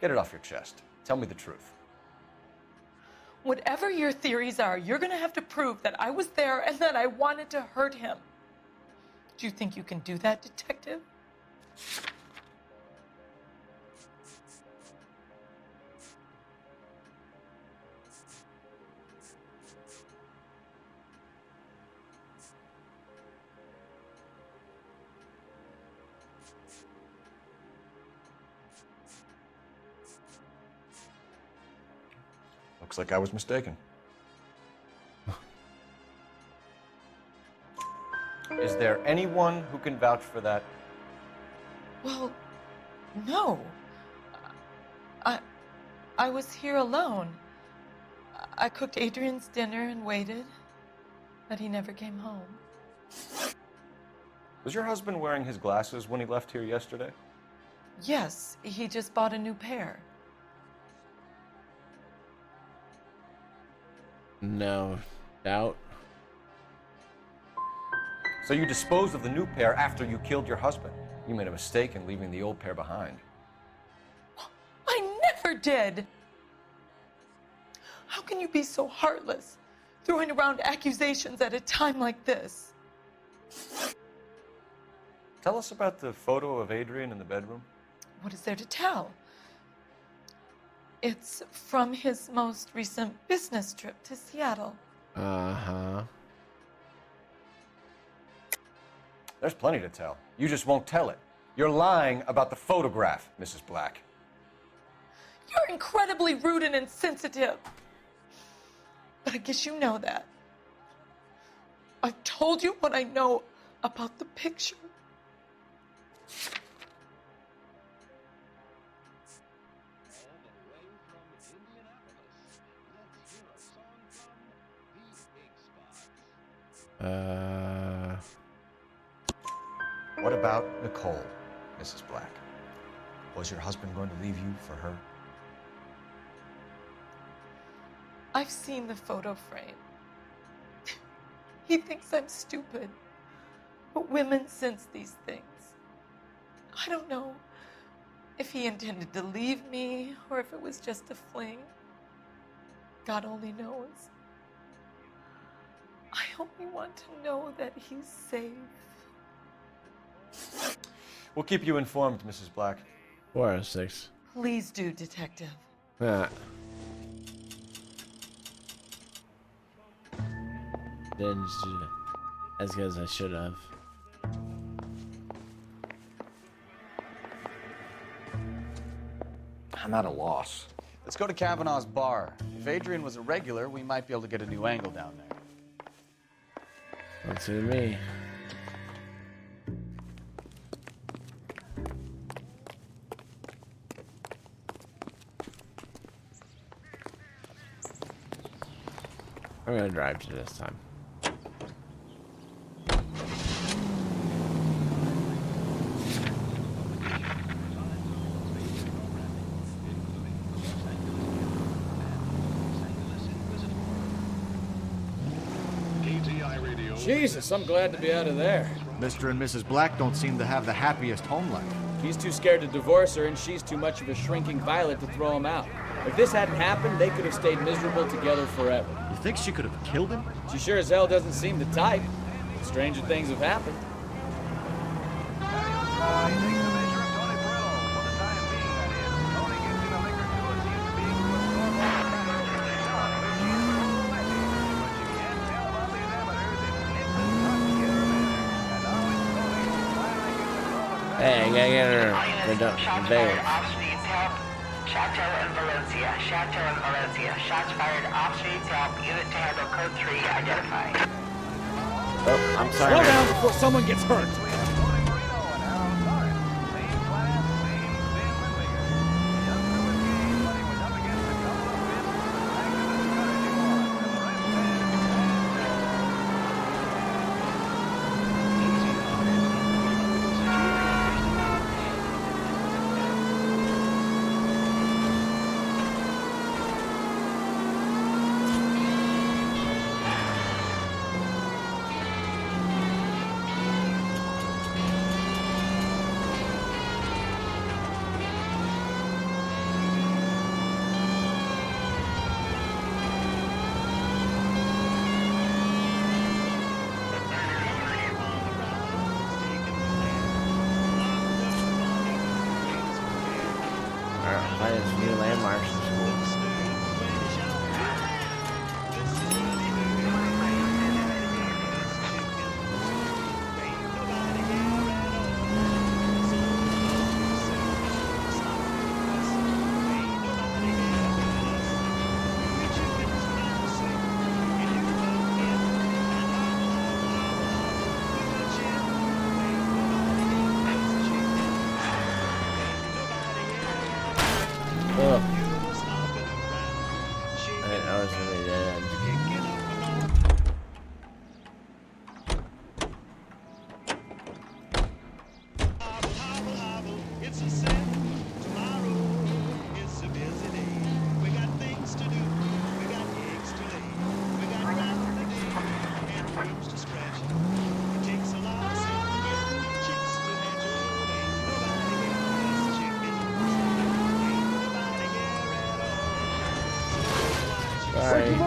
Get it off your chest. Tell me the truth. Whatever your theories are, you're going to have to prove that I was there and that I wanted to hurt him. Do you think you can do that, detective? Looks like I was mistaken. Is there anyone who can vouch for that? Well, no. I was here alone. I cooked Adrian's dinner and waited, but he never came home. Was your husband wearing his glasses when he left here yesterday? Yes, he just bought a new pair. No doubt. So you disposed of the new pair after you killed your husband. You made a mistake in leaving the old pair behind. I never did. How can you be so heartless, throwing around accusations at a time like this? Tell us about the photo of Adrian in the bedroom. What is there to tell? It's from his most recent business trip to Seattle. Uh-huh. There's plenty to tell. You just won't tell it. You're lying about the photograph, Mrs. Black. You're incredibly rude and insensitive. But I guess you know that. I've told you what I know about the picture. What about Nicole, Mrs. Black? Was your husband going to leave you for her? I've seen the photo frame. He thinks I'm stupid. But women sense these things. I don't know if he intended to leave me or if it was just a fling. God only knows. I only want to know that he's safe. We'll keep you informed, Mrs. Black. 406. Please do, Detective. Ah. Didn't do as good as I should have. I'm at a loss. Let's go to Kavanaugh's bar. If Adrian was a regular, we might be able to get a new angle down there. Looks to me. I'm gonna drive to this time. Jesus, I'm glad to be out of there. Mr. and Mrs. Black don't seem to have the happiest home life. He's too scared to divorce her, and she's too much of a shrinking violet to throw him out. If this hadn't happened, they could have stayed miserable together forever. You think she could have killed him? She sure as hell doesn't seem the type. Stranger things have happened. Hey, I gotta get her veiled. Chateau and Valencia. Chateau and Valencia. Shots fired off street to help unit to handle code 3 identified. Oh, I'm sorry. Slow down before someone gets hurt. Finding some new landmarks in school.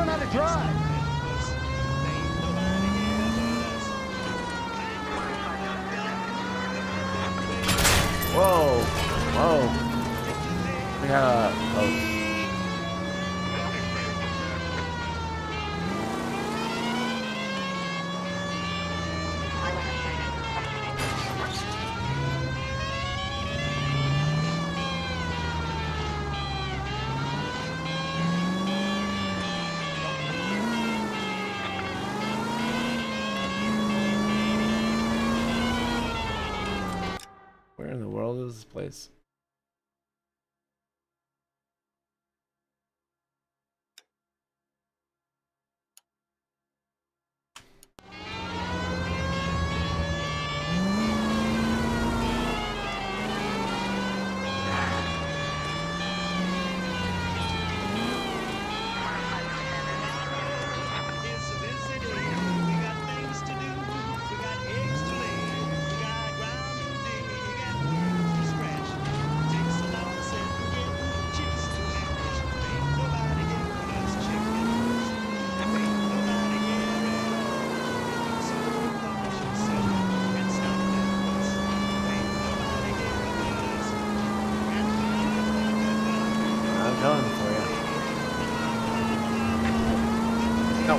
learn how to drive. Whoa. Whoa. We got a... Where in the world is this place? I'm coming for you. No.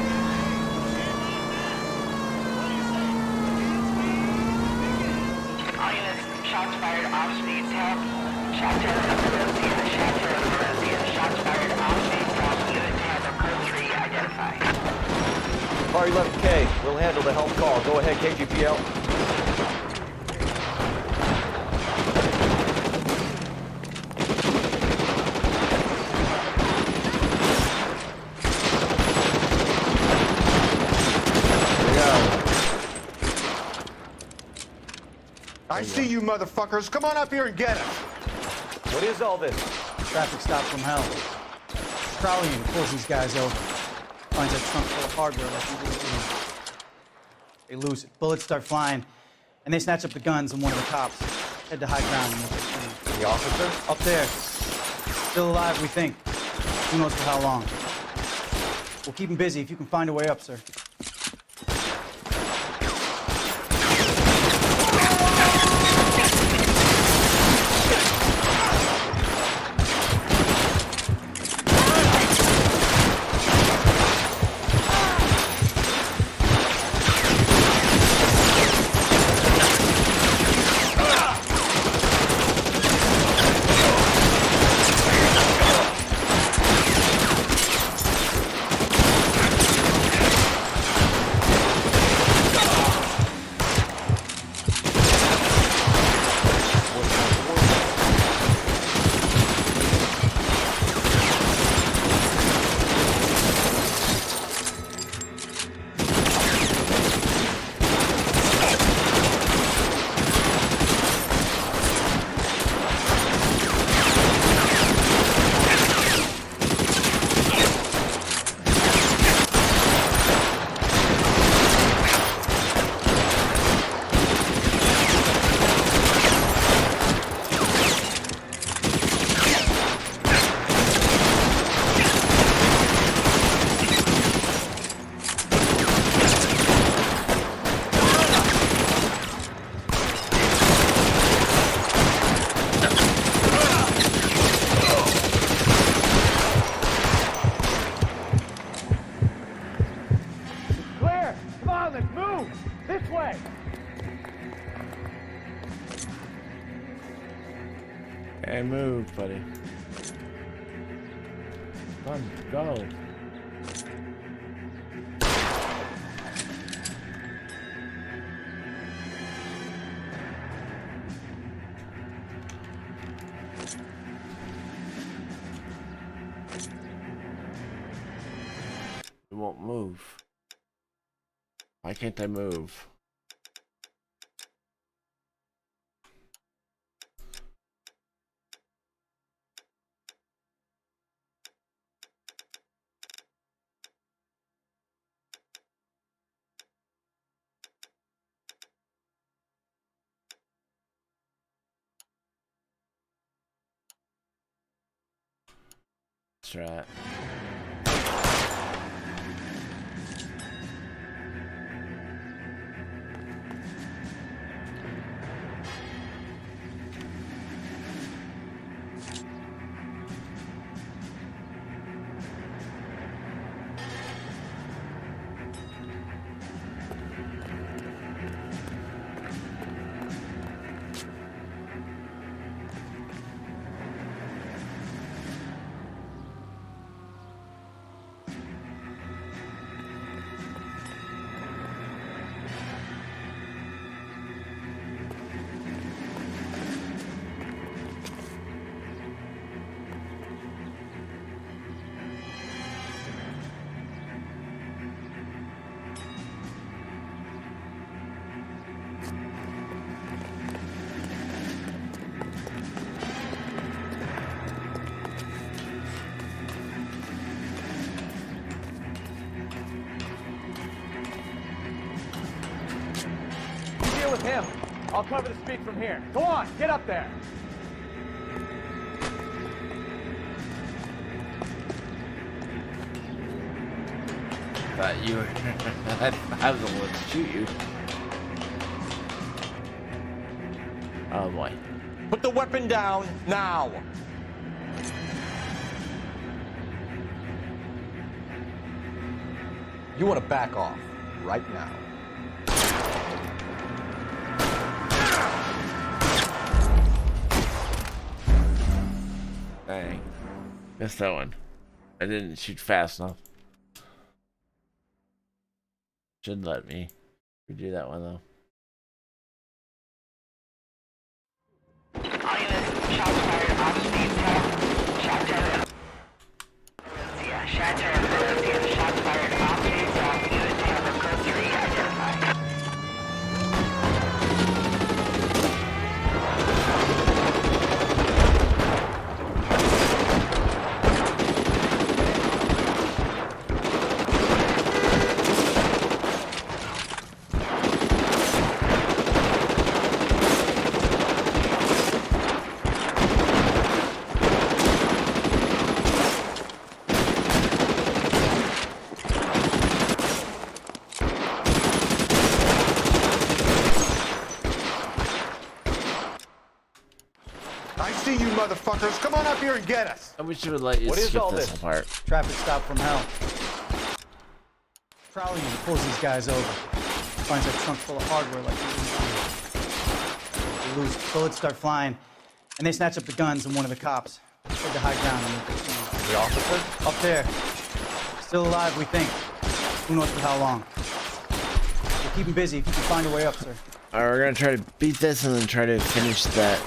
All units, shots fired off speeds help. Chateau and Valencia, Chateau and Valencia, shots fired off speeds help. Unit to handle code 3 identified. Car 11K, we'll handle the help call. Go ahead, KGPL. I see you motherfuckers. Come on up here and get us. What is all this? Traffic stop from hell. Crowley pulls these guys over. Finds that trunk full of hardware like we did. They lose it. Bullets start flying, and they snatch up the guns and one of the cops. Head to high ground and the officer? Up there. Still alive, we think. Who knows for how long. We'll keep him busy if you can find a way up, sir. Hey, move, buddy. Come on, go. It won't move. Why can't I move? That's right. deal with him. I'll cover the street from here. Go on, get up there. Thought you were. I was the one to shoot you. Oh boy. Put the weapon down now. You want to back off right now. Dang. Missed that one. I didn't shoot fast enough. Should let me redo that one though. All units, shots fired off speeds south. Chateau and Valencia. Shots fired off speeds south. Units have a code 3 identified. I see you motherfuckers. Come on up here and get us. We should have let you skip this whole part. Traffic stop from hell. Prowling and pulls these guys over. Finds a trunk full of hardware like they lose. Bullets start flying, and they snatch up the guns and one of the cops. Said to high ground and make their scene. The officer? Up there. Still alive, we think. Who knows for how long. We'll keep him busy if you can find a way up, sir. Alright, we're gonna try to beat this and then try to finish that.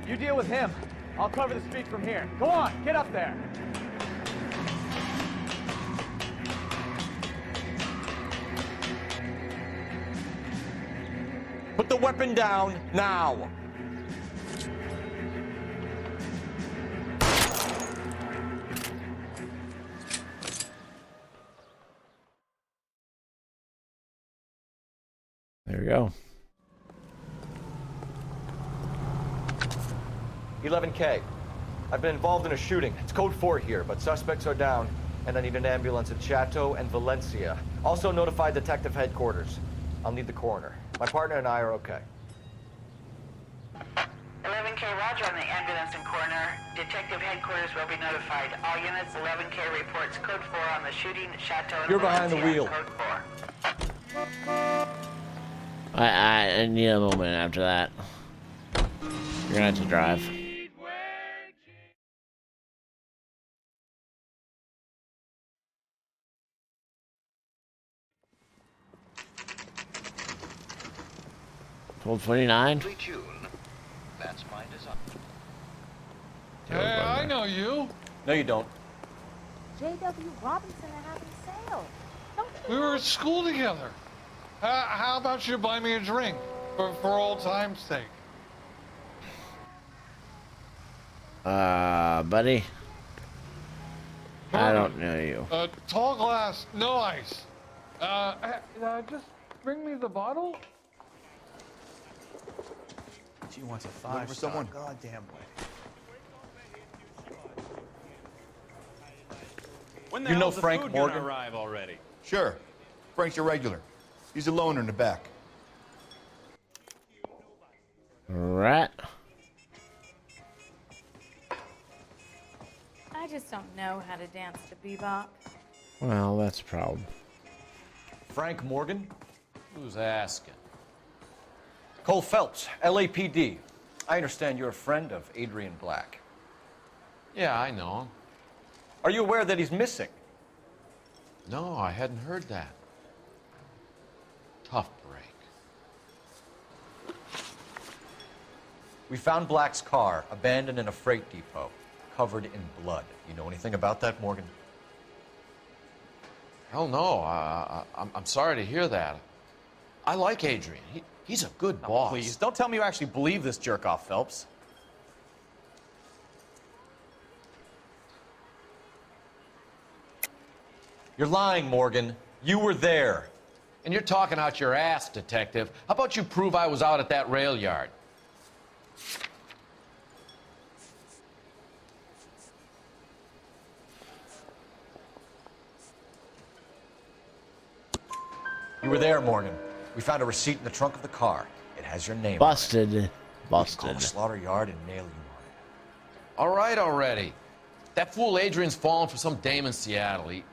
You deal with him. I'll cover the street from here. Go on, get up there. Put the weapon down now. There we go. 11K. I've been involved in a shooting. It's code 4 here, but suspects are down, and I need an ambulance at Chateau and Valencia. Also notify detective headquarters. I'll need the coroner. My partner and I are okay. 11K, roger on the ambulance and coroner. Detective headquarters will be notified. All units, 11K reports code 4 on the shooting at Chateau and You're behind the Valencia. wheel. Code 4. I need a moment after that. You're gonna have to drive. $12.29. That's my design. Hey, I know you. No, you don't. J.W. Robinson are having sale. We were at school together. How about you buy me a drink for old time's sake? Buddy. I don't know you. Tall glass, no ice. Just bring me the bottle. She wants a Looking for 5-star someone? goddamn way. When the You know hell's the Frank food Morgan? gonna arrive already? Sure. Frank's a regular. He's a loner in the back. Right. I just don't know how to dance to bebop. Well, that's a problem. Frank Morgan? Who's asking? Cole Phelps, LAPD. I understand you're a friend of Adrian Black. Yeah, I know him. Are you aware that he's missing? No, I hadn't heard that. Tough break. We found Black's car abandoned in a freight depot, covered in blood. You know anything about that, Morgan? Hell no. I'm sorry to hear that. I like Adrian. He's a good boss. Please, don't tell me you actually believe this jerk-off, Phelps. You're lying, Morgan. You were there. And you're talking out your ass, detective. How about you prove I was out at that rail yard? You were there, Morgan. We found a receipt in the trunk of the car. It has your name Busted. on it. Busted. Call the slaughter yard and nail you on it. All right already. That fool Adrian's fallen for some dame in Seattle. He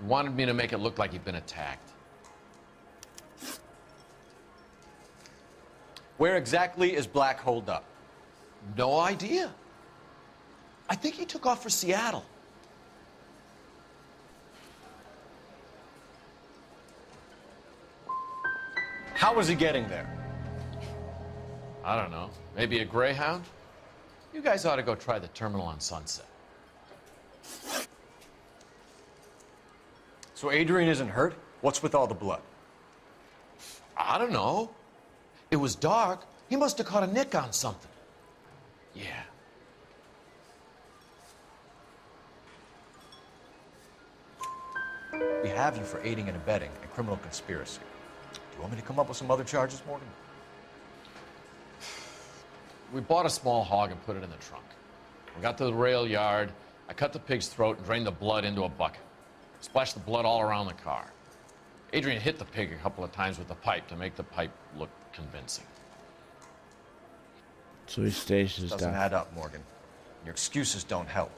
wanted me to make it look like he'd been attacked. Where exactly is Black holed up? No idea. I think he took off for Seattle. How was he getting there? I don't know. Maybe a Greyhound? You guys ought to go try the terminal on Sunset. So Adrian isn't hurt? What's with all the blood? I don't know. It was dark. He must have caught a nick on something. Yeah. We have you for aiding and abetting a criminal conspiracy. Do you want me to come up with some other charges, Morgan? We bought a small hog and put it in the trunk. We got to the rail yard. I cut the pig's throat and drained the blood into a bucket. Splashed the blood all around the car. Adrian hit the pig a couple of times with the pipe to make the pipe look convincing. So he stages Doesn't down. add up, Morgan. Your excuses don't help.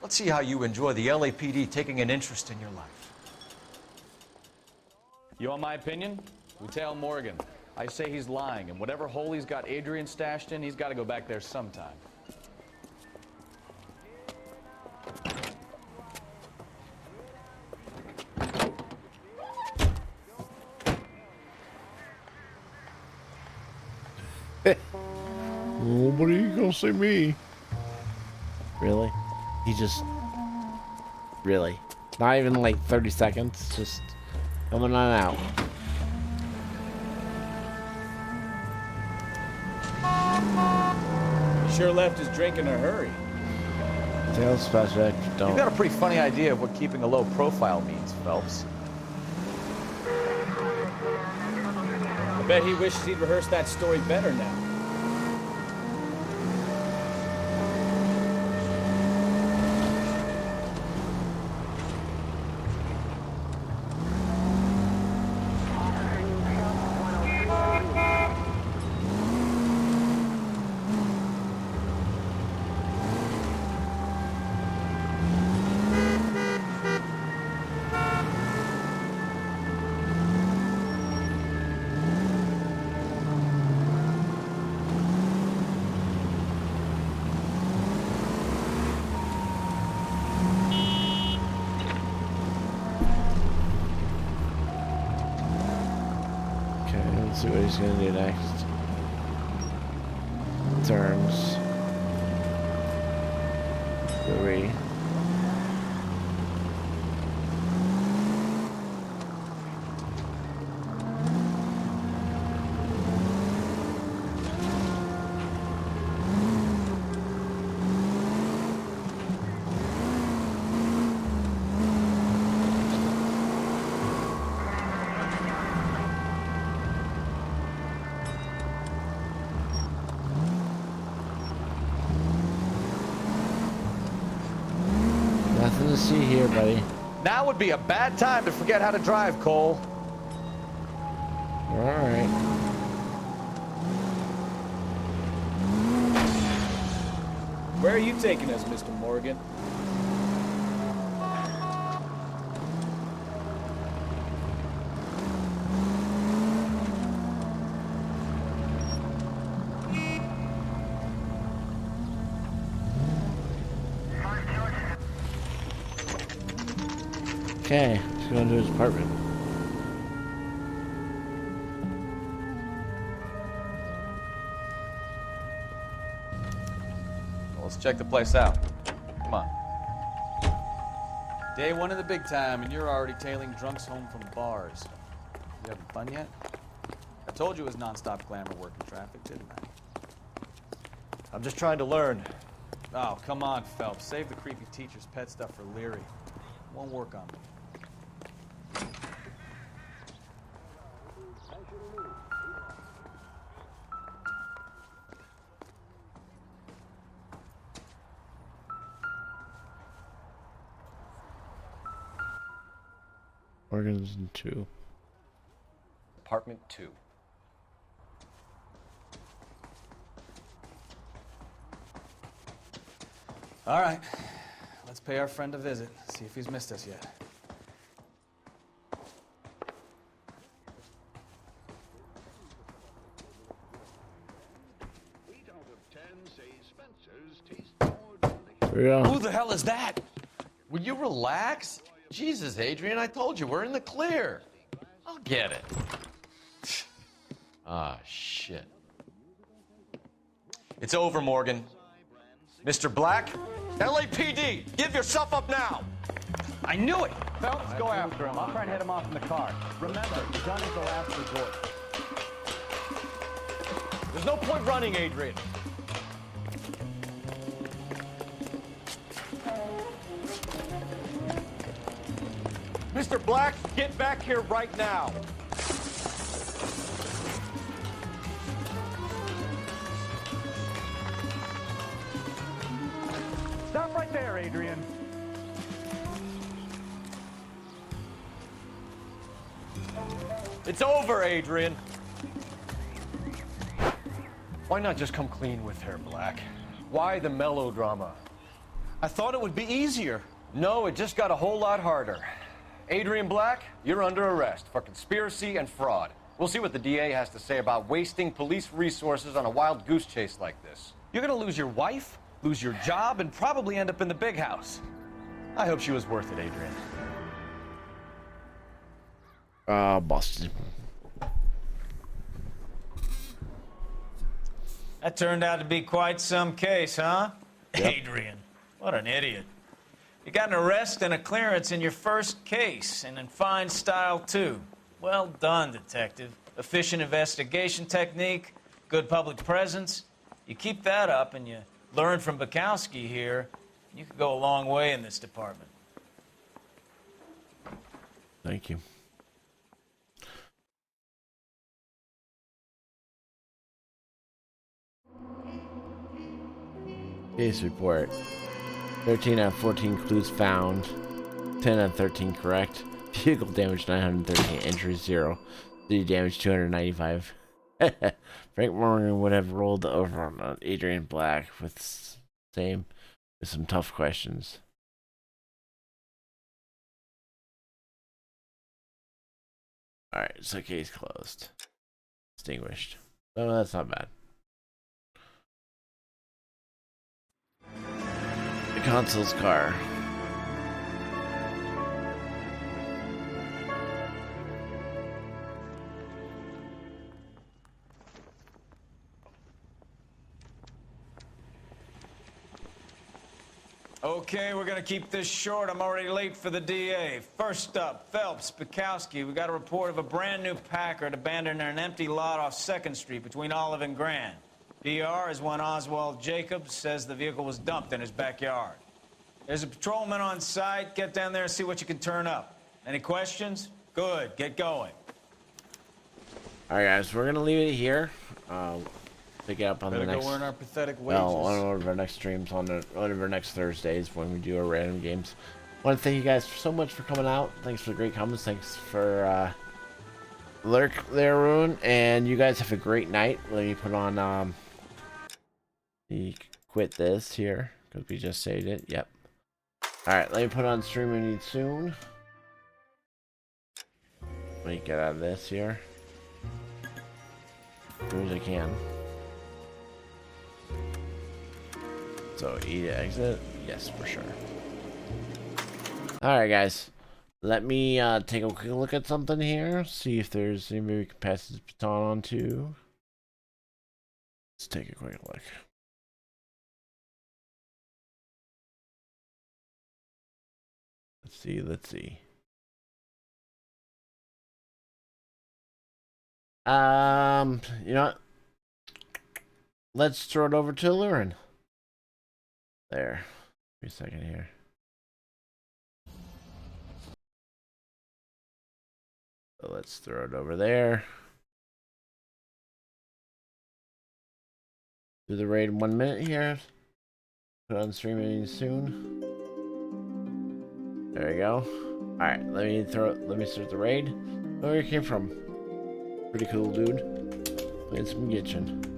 Let's see how you enjoy the LAPD taking an interest in your life. You want my opinion? We tell Morgan. I say he's lying, and whatever hole he's got Adrian stashed in, he's got to go back there sometime. Nobody gonna see me. Really? He just... Really? Not even like 30 seconds, just coming on out. He sure left his drink in a hurry. Sales special, don't. You've got a pretty funny idea of what keeping a low profile means, Phelps. I bet he wishes he'd rehearsed that story better now. Let's see what he's gonna do next. Turns. 3. to see here, buddy? Now would be a bad time to forget how to drive, Cole. All right. Where are you taking us, Mr. Morgan? Okay, let's go into his apartment. Well, let's check the place out. Come on. Day one of the big time, and you're already tailing drunks home from bars. You having fun yet? I told you it was nonstop glamour work in traffic, didn't I? I'm just trying to learn. Oh, come on, Phelps. Save the creepy teacher's pet stuff for Leary. Won't work on me. Morgan's in 2. Apartment 2. All right. Let's pay our friend a visit. See if he's missed us yet. Here we go. Who the hell is that? Will you relax? Jesus, Adrian, I told you, we're in the clear. I'll get it. Ah, shit. It's over, Morgan. Mr. Black, LAPD, give yourself up now. I knew it. Phelps, go after him. I'll try and head him off in the car. Remember, gun is the last resort. There's no point running, Adrian. Mr. Black, get back here right now. Stop right there, Adrian. It's over, Adrian. Why not just come clean with her, Black? Why the melodrama? I thought it would be easier. No, it just got a whole lot harder. Adrian Black, you're under arrest for conspiracy and fraud. We'll see what the DA has to say about wasting police resources on a wild goose chase like this. You're gonna lose your wife, lose your job, and probably end up in the big house. I hope she was worth it, Adrian. Busted. That turned out to be quite some case, huh? Yep. Adrian, what an idiot. You got an arrest and a clearance in your first case, and in fine style, too. Well done, detective. Efficient investigation technique, good public presence. You keep that up and you learn from Bukowski here, you could go a long way in this department. Thank you. Case report. 13 out of 14 clues found. 10 out of 13 correct. Vehicle damage 913. Injuries 0. City damage 295. Frank Morgan would have rolled over on Adrian Black with some tough questions. Alright, so case closed. Extinguished. Oh, that's not bad. The consul's car. Okay, we're gonna keep this short. I'm already late for the DA. First up, Phelps, Bukowski. We got a report of a brand new Packard abandoned in an empty lot off 2nd Street between Olive and Grand. DR is one Oswald Jacobs, says the vehicle was dumped in his backyard. There's a patrolman on site. Get down there and see what you can turn up. Any questions? Good, get going. Alright guys, we're gonna leave it here. Pick it up on Better the next. go earn our pathetic wages. Well, on one of our next streams, on one of our next Thursdays when we do our random games. want to thank you guys so much for coming out. Thanks for the great comments. Thanks for lurk there, Rune. And you guys have a great night. Let me put on quit this here because we just saved it. Yep. All right, let me put on streaming soon. Let me get out of this here as soon as I can. So E to exit, yes, for sure. All right, guys, let me take a quick look at something here. See if there's anybody we can pass this baton on to. Let's take a quick look. Let's see. You know what? Let's throw it over to Lurin. There. Give me a second here. So let's throw it over there. Do the raid in 1 minute here. Put on streaming soon. There we go. Alright, let me start the raid. Where it came from. Pretty cool, dude. Playing some Gitchin.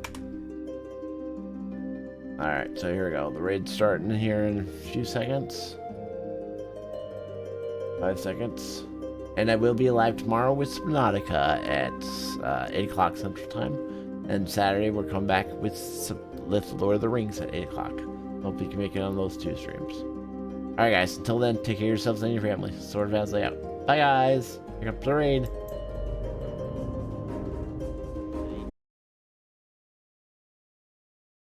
Alright, so here we go. The raid's starting here in a few seconds. 5 seconds. And I will be live tomorrow with Subnautica at 8 o'clock Central Time. And Saturday we're coming back with Lord of the Rings at 8 o'clock. Hope you can make it on those 2 streams. Alright guys, until then, take care of yourselves and your family. Sword of Asley out. Bye guys! Here comes the raid.